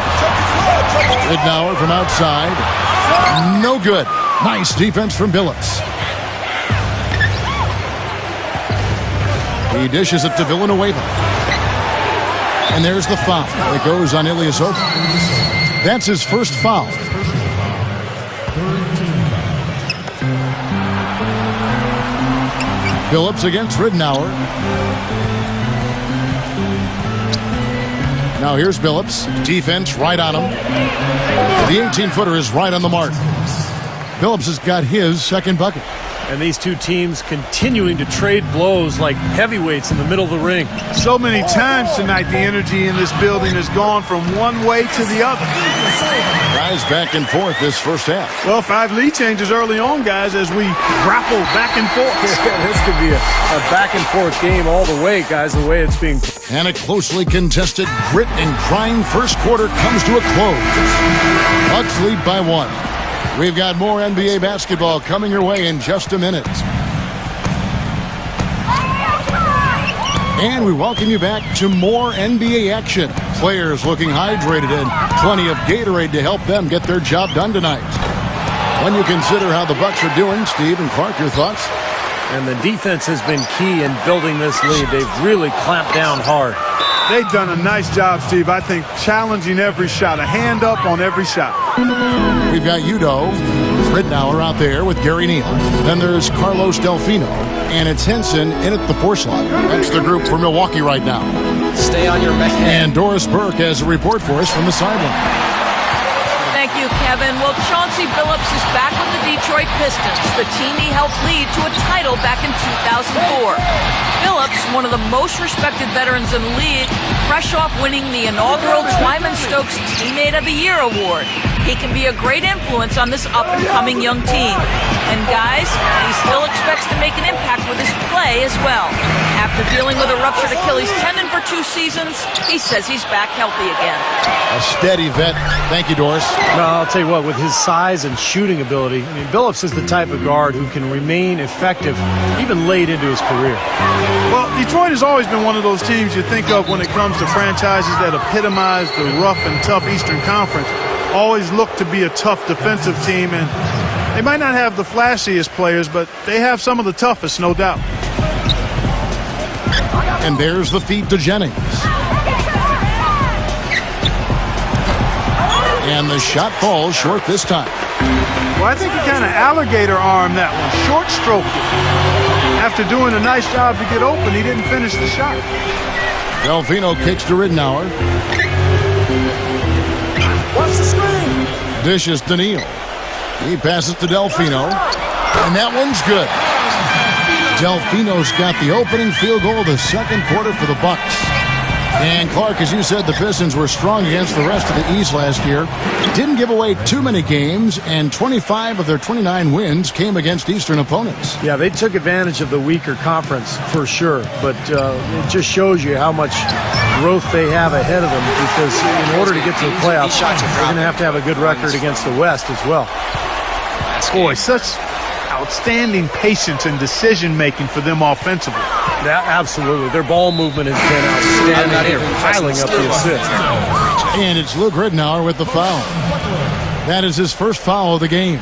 Ridnour from outside. No good. Nice defense from Billups. He dishes it to Villanueva. And there's the foul. It goes on Ilyasova. That's his first foul. Billups against Ridnour. Now here's Billups. Defense right on him. The 18-footer is right on the mark. Billups has got his second bucket. And these two teams continuing to trade blows like heavyweights in the middle of the ring. So many times tonight, the energy in this building has gone from one way to the other. Guys back and forth this first half. Well, 5 lead changes early on, guys, as we grapple back and forth. This could be a back and forth game all the way, guys, the way it's being. And a closely contested grit and grind first quarter comes to a close. Bucks lead by 1. We've got more NBA basketball coming your way in just a minute. And we welcome you back to more NBA action. Players looking hydrated and plenty of Gatorade to help them get their job done tonight. When you consider how the Bucks are doing, Steve and Clark, your thoughts? And the defense has been key in building this lead. They've really clamped down hard. They've done a nice job, Steve. I think challenging every shot, a hand up on every shot. We've got Udo Ridnour out there with Gary Neal. Then there's Carlos Delfino. And it's Henson in at the porcelain. That's the group for Milwaukee right now. Stay on your man. And Doris Burke has a report for us from the sideline. Thank you, Kevin. Well, Chauncey Billups is back with the Detroit Pistons, the team he helped lead to a title back in 2004. Billups, one of the most respected veterans in the league, fresh off winning the inaugural Twyman Stokes Teammate of the Year award. He can be a great influence on this up-and-coming young team. And guys, he still expects to make an impact with his play as well. After dealing with a ruptured Achilles tendon for 2 seasons, he says he's back healthy again. A steady vet. Thank you, Doris. Well, I'll tell you what, with his size and shooting ability, I mean, Billups is the type of guard who can remain effective even late into his career. Well, Detroit has always been one of those teams you think of when it comes to franchises that epitomize the rough and tough Eastern Conference. Always look to be a tough defensive team, and They might not have the flashiest players, but they have some of the toughest, no doubt. And there's the feed to Jennings. And the shot falls short this time. Well, I think he kind of alligator armed that one, short stroked it. After doing a nice job to get open, he didn't finish the shot. Delfino kicks to Ridnour. Watch the screen. Dishes to Neal. He passes to Delfino. And that one's good. Delfino's got the opening field goal of the second quarter for the Bucks. And Clark, as you said, the Pistons were strong against the rest of the East last year. Didn't give away too many games, and 25 of their 29 wins came against Eastern opponents. Yeah, they took advantage of the weaker conference for sure, but it just shows you how much growth they have ahead of them, because in order to get to the playoffs, they're going to have a good record against the West as well. Boy, such outstanding patience and decision-making for them offensively. Yeah, absolutely. Their ball movement has been outstanding. They're piling up the assists. And it's Luke Ridnour with the foul. That is his first foul of the game.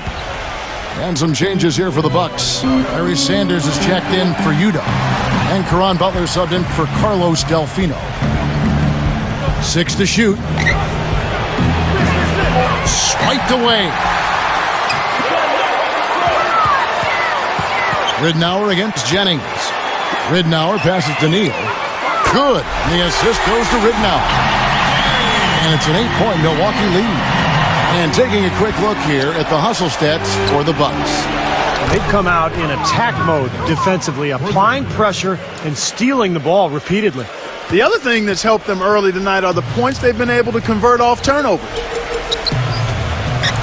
And some changes here for the Bucks. Larry Sanders is checked in for Yuta. And Caron Butler subbed in for Carlos Delfino. 6 to shoot. Swiped away. Ridnour against Jennings. Ridnour passes to Neal. Good. The assist goes to Ridnour. And it's an 8-point Milwaukee lead. And taking a quick look here at the hustle stats for the Bucks. They've come out in attack mode defensively, applying pressure and stealing the ball repeatedly. The other thing that's helped them early tonight are the points they've been able to convert off turnovers.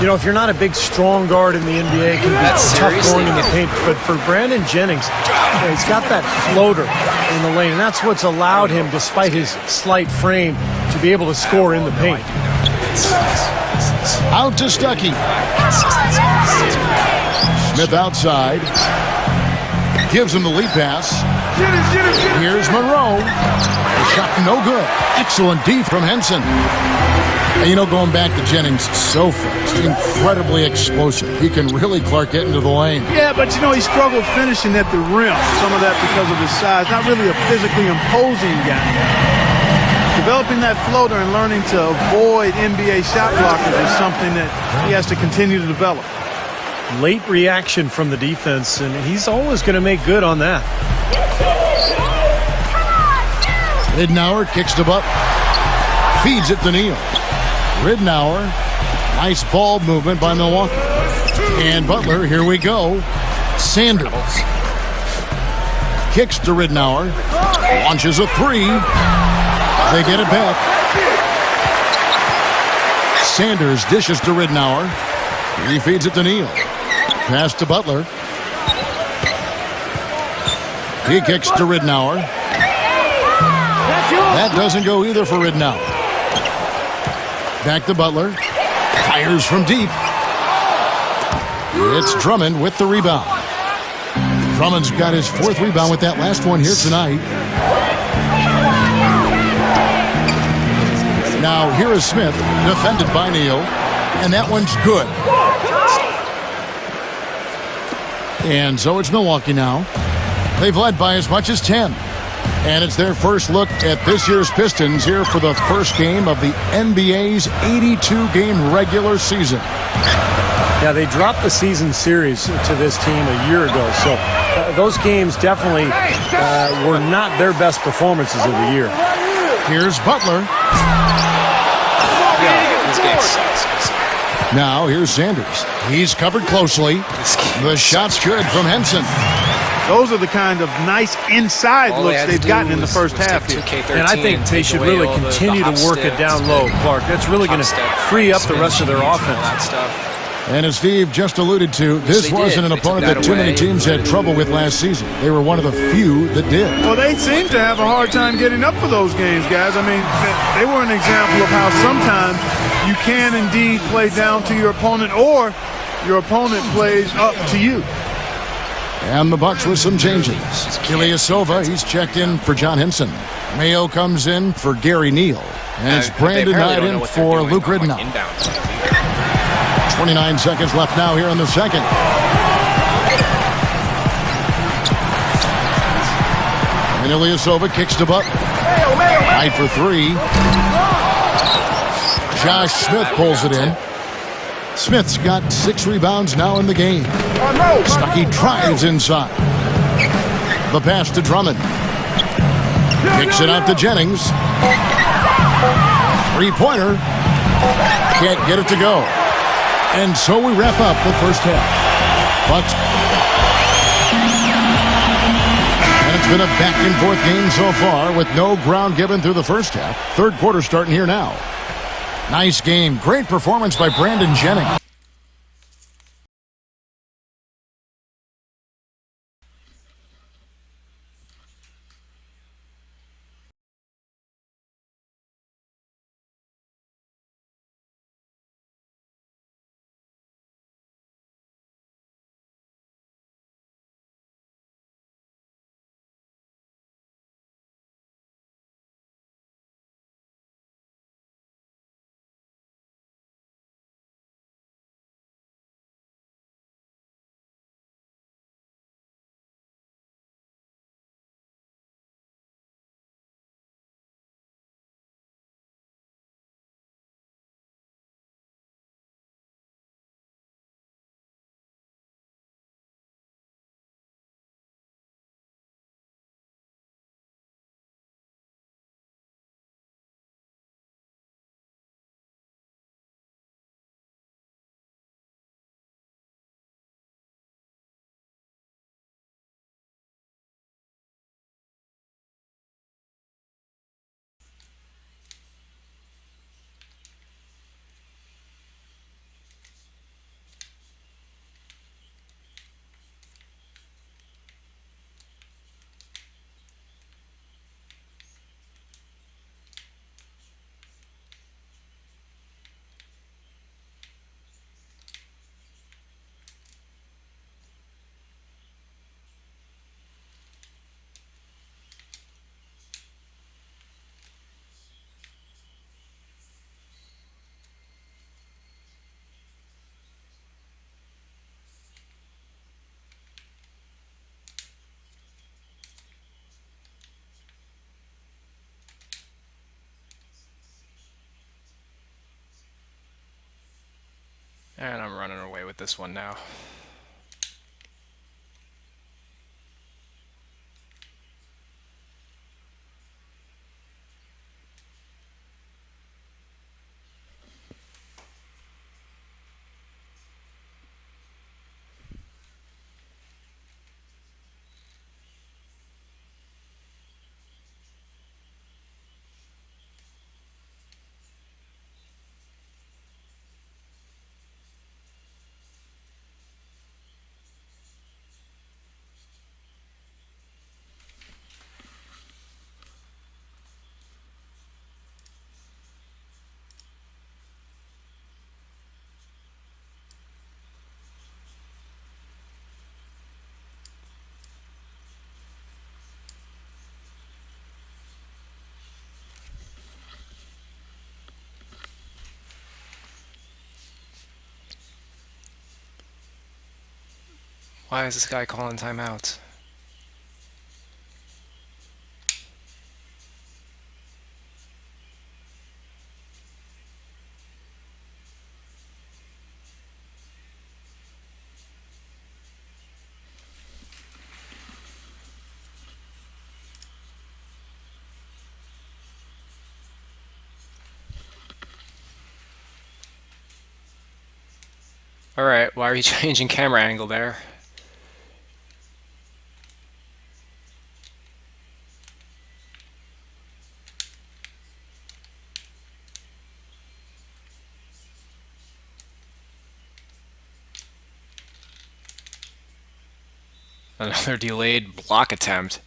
You know, if you're not a big, strong guard in the NBA, it can be tough going in the paint. But for Brandon Jennings, he's got that floater in the lane, and that's what's allowed him, despite his slight frame, to be able to score in the paint. Out to Stuckey. Smith outside. Gives him the lead pass. Here's Monroe. The shot no good. Excellent D from Henson. And you know, going back to Jennings, so fast, incredibly explosive. He can really, Clark, get into the lane. Yeah, but you know, he struggled finishing at the rim. Some of that because of his size. Not really a physically imposing guy. Developing that floater and learning to avoid NBA shot blockers is something that he has to continue to develop. Late reaction from the defense, and he's always going to make good on that. Ridnour kicks to Butler. Feeds it to Neal. Ridnour, nice ball movement by Milwaukee. And Butler, here we go. Sanders kicks to Ridnour. Launches a three. They get it back. Sanders dishes to Ridnour. He feeds it to Neal. Pass to Butler. He kicks to Ridnour. That doesn't go either for Ridnour. Back to Butler. Fires from deep. It's Drummond with the rebound. Drummond's got his 4th rebound with that last one here tonight. Now here is Smith, defended by Neal. And that one's good. And so it's Milwaukee now. They've led by as much as 10. And it's their first look at this year's Pistons here for the first game of the NBA's 82-game regular season. Yeah, they dropped the season series to this team a year ago, so those games definitely were not their best performances of the year. Here's Butler. Yeah, this game sucks. Now here's Sanders. He's covered closely. The shot's good from Henson. Those are the kind of nice inside looks they've gotten in the first half here. And I think they should really continue to work it down low, Clark. That's really going to free up the rest of their offense. And as Steve just alluded to, this wasn't an opponent that too many teams had trouble with last season. They were one of the few that did. Well, they seem to have a hard time getting up for those games, guys. I mean, they were an example of how sometimes you can indeed play down to your opponent, or your opponent plays up to you. And the Bucks with some changes. Ilyasova, he's checked in for John Henson. Mayo comes in for Gary Neal. And it's Brandon Knight in for Luke Ridnour. 29 seconds left now here in the second. And Ilyasova kicks to Butler. Right for three. Josh Smith pulls it in. Smith's got 6 rebounds now in the game. Stuckey drives inside. The pass to Drummond. Kicks it out to Jennings. Three-pointer. Can't get it to go. And so we wrap up the first half. Bucks. And it's been a back-and-forth game so far with no ground given through the first half. Third quarter starting here now. Nice game. Great performance by Brandon Jennings. And I'm running away with this one now. Why is this guy calling timeout? Alright, why are you changing camera angle there? Another delayed block attempt.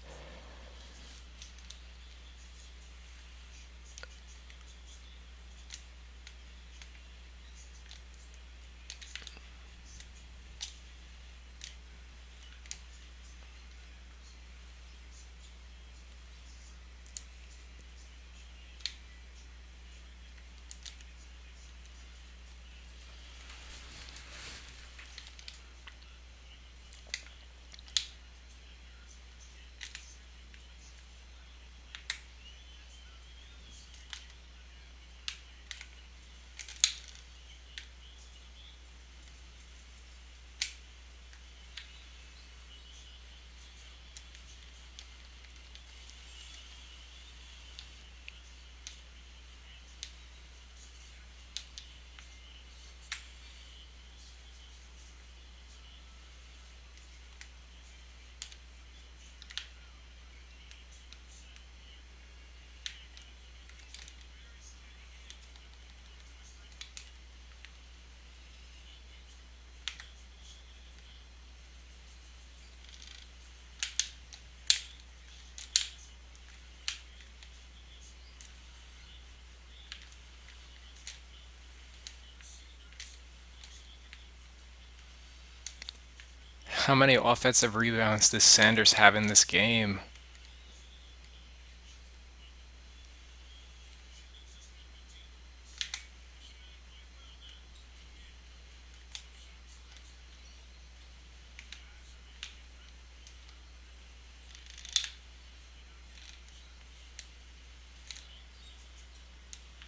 How many offensive rebounds does Sanders have in this game?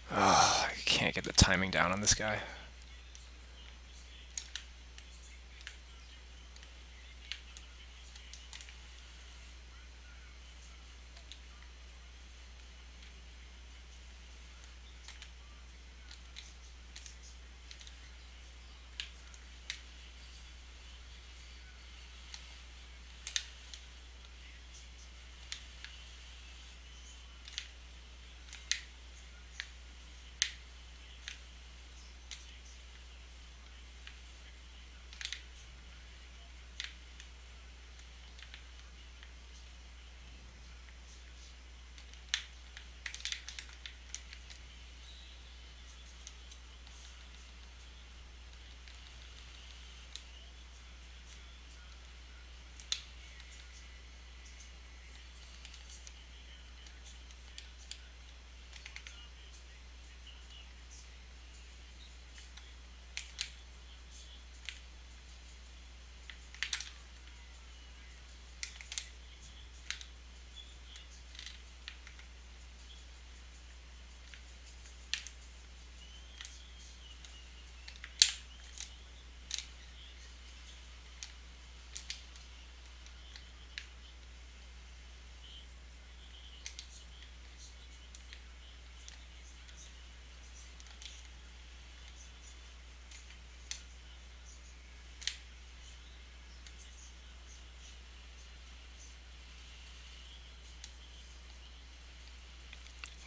Oh, I can't get the timing down on this guy.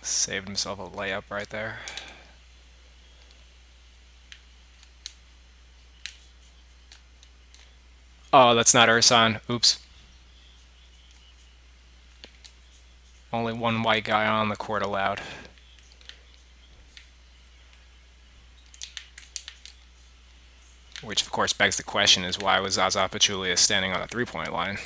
Saved himself a layup right there. Oh, that's not Ursan. Oops. Only one white guy on the court allowed. Which, of course, begs the question is why was Zaza Pachulia standing on the three-point line?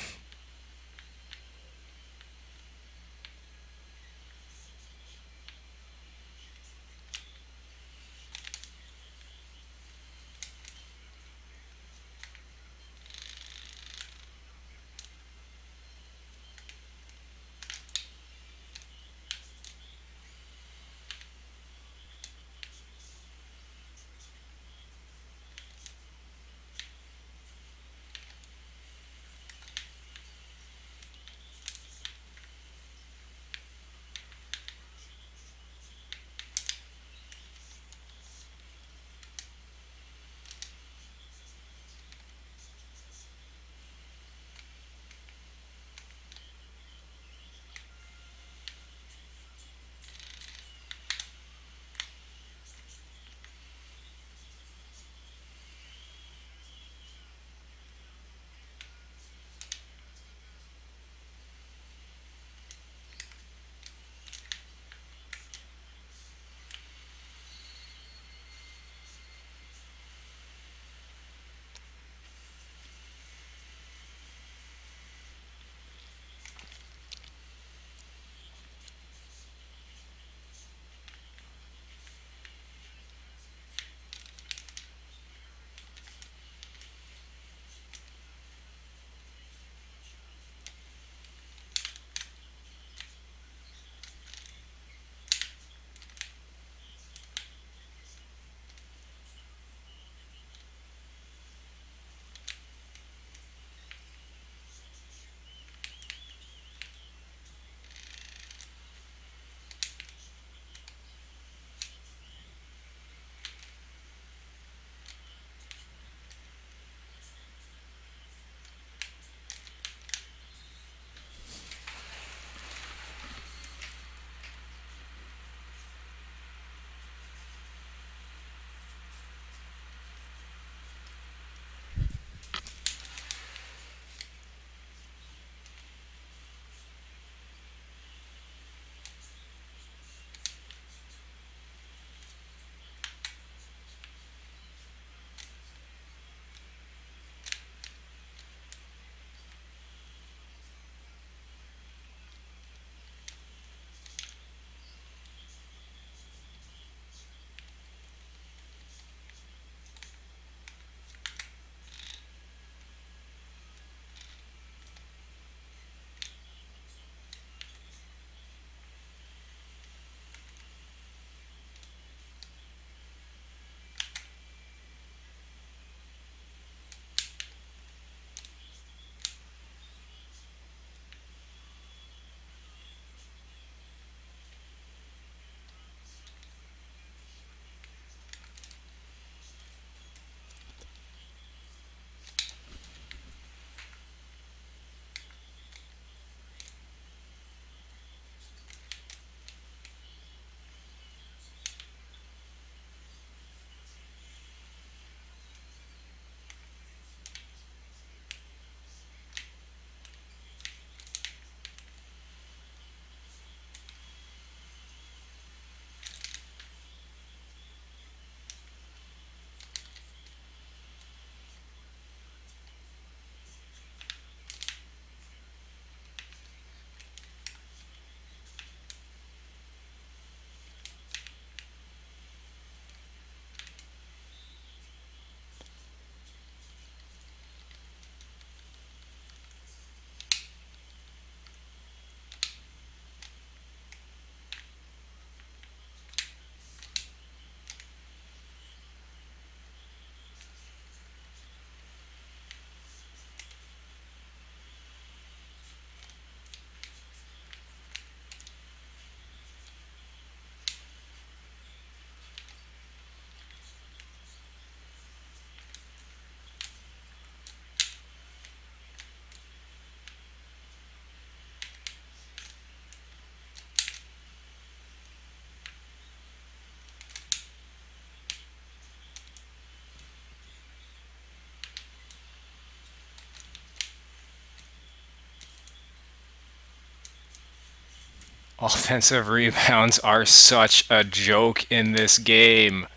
Offensive rebounds are such a joke in this game.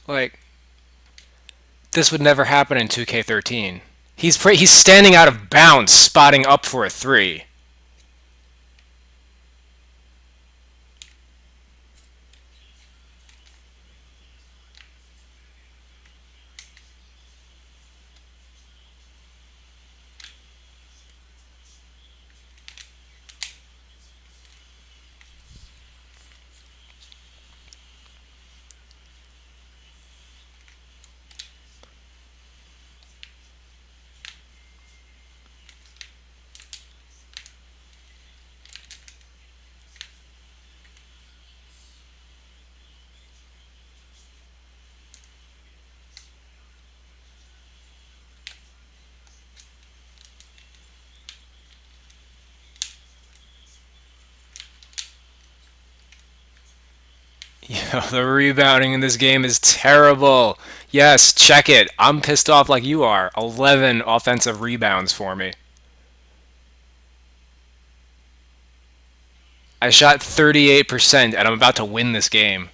Like, this would never happen in 2K13. He's standing out of bounds, spotting up for a three. Yo, the rebounding in this game is terrible. Yes, check it. I'm pissed off like you are. 11 offensive rebounds for me. I shot 38% and I'm about to win this game.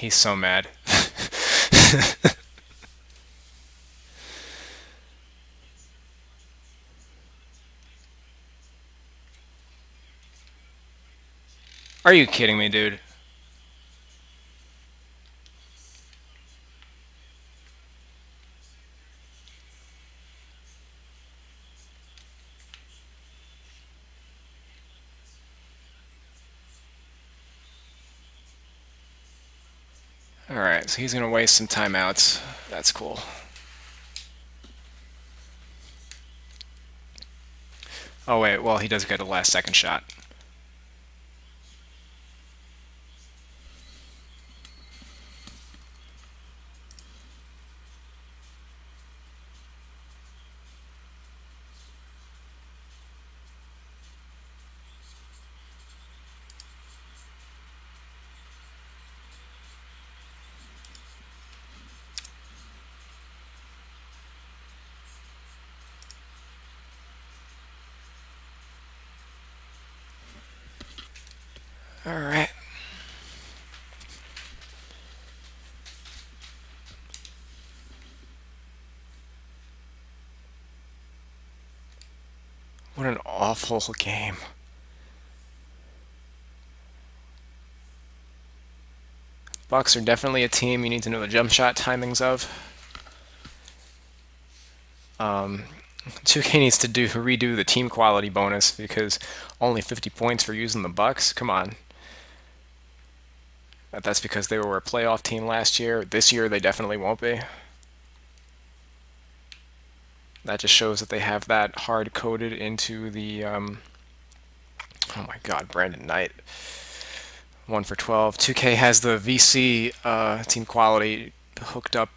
He's so mad. Are you kidding me, dude? Alright, so he's going to waste some timeouts. That's cool. Oh, wait, well, he does get a last second shot. Alright. What an awful game. Bucks are definitely a team you need to know the jump shot timings of. 2K needs to redo the team quality bonus because only 50 points for using the Bucks. Come on. That's because they were a playoff team last year. This year they definitely won't be. That just shows that they have that hard coded into the oh my god, Brandon Knight. 1 for 12. 2K has the VC team quality hooked up,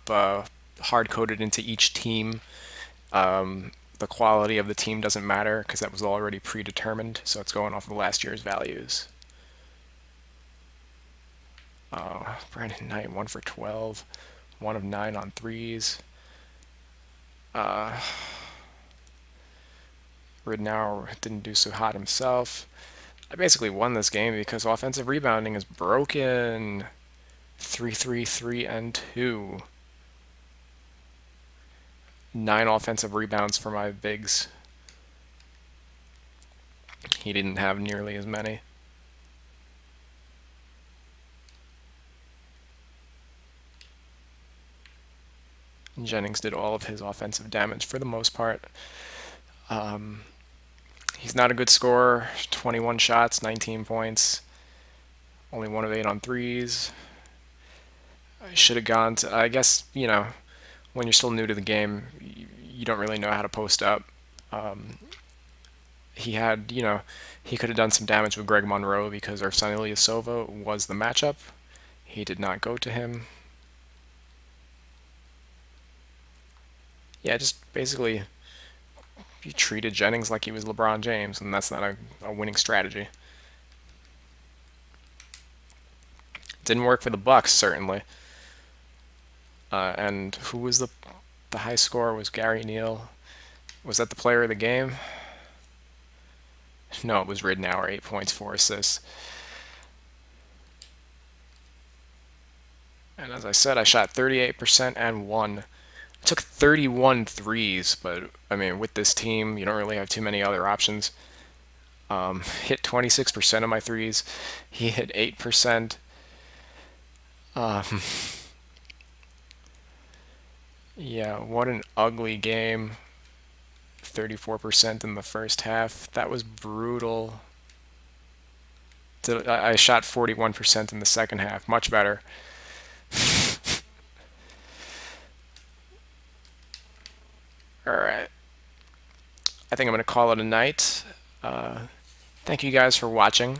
hard coded into each team. The quality of the team doesn't matter because that was already predetermined, so it's going off of last year's values. Brandon Knight, 1 for 12, 1 of 9 on threes. Ridnour didn't do so hot himself. I basically won this game because offensive rebounding is broken. 3-3, 3 and 2. 9 offensive rebounds for my bigs. He didn't have nearly as many. Jennings did all of his offensive damage for the most part. He's not a good scorer. 21 shots, 19 points. Only 1 of 8 on threes. I should have gone to, I guess, you know, when you're still new to the game, you don't really know how to post up. He had, you know, he could have done some damage with Greg Monroe because Arsenio Ilyasova was the matchup. He did not go to him. Yeah, just basically he treated Jennings like he was LeBron James, and that's not a winning strategy. Didn't work for the Bucks, certainly. And who was the high scorer? Was Gary Neal? Was that the player of the game? No, it was Ridnour, 8 points, 4 assists. And as I said, I shot 38% and won. I took 31 threes, but I mean, with this team, you don't really have too many other options. Hit 26% of my threes. He hit 8%. Yeah, what an ugly game. 34% in the first half. That was brutal. I shot 41% in the second half. Much better. Alright. I think I'm going to call it a night. Thank you guys for watching.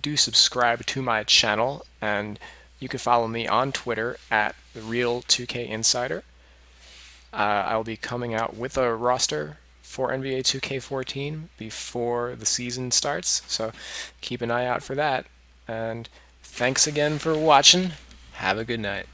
Do subscribe to my channel, and you can follow me on Twitter at TheReal2KInsider. I'll be coming out with a roster for NBA 2K14 before the season starts, so keep an eye out for that. And thanks again for watching. Have a good night.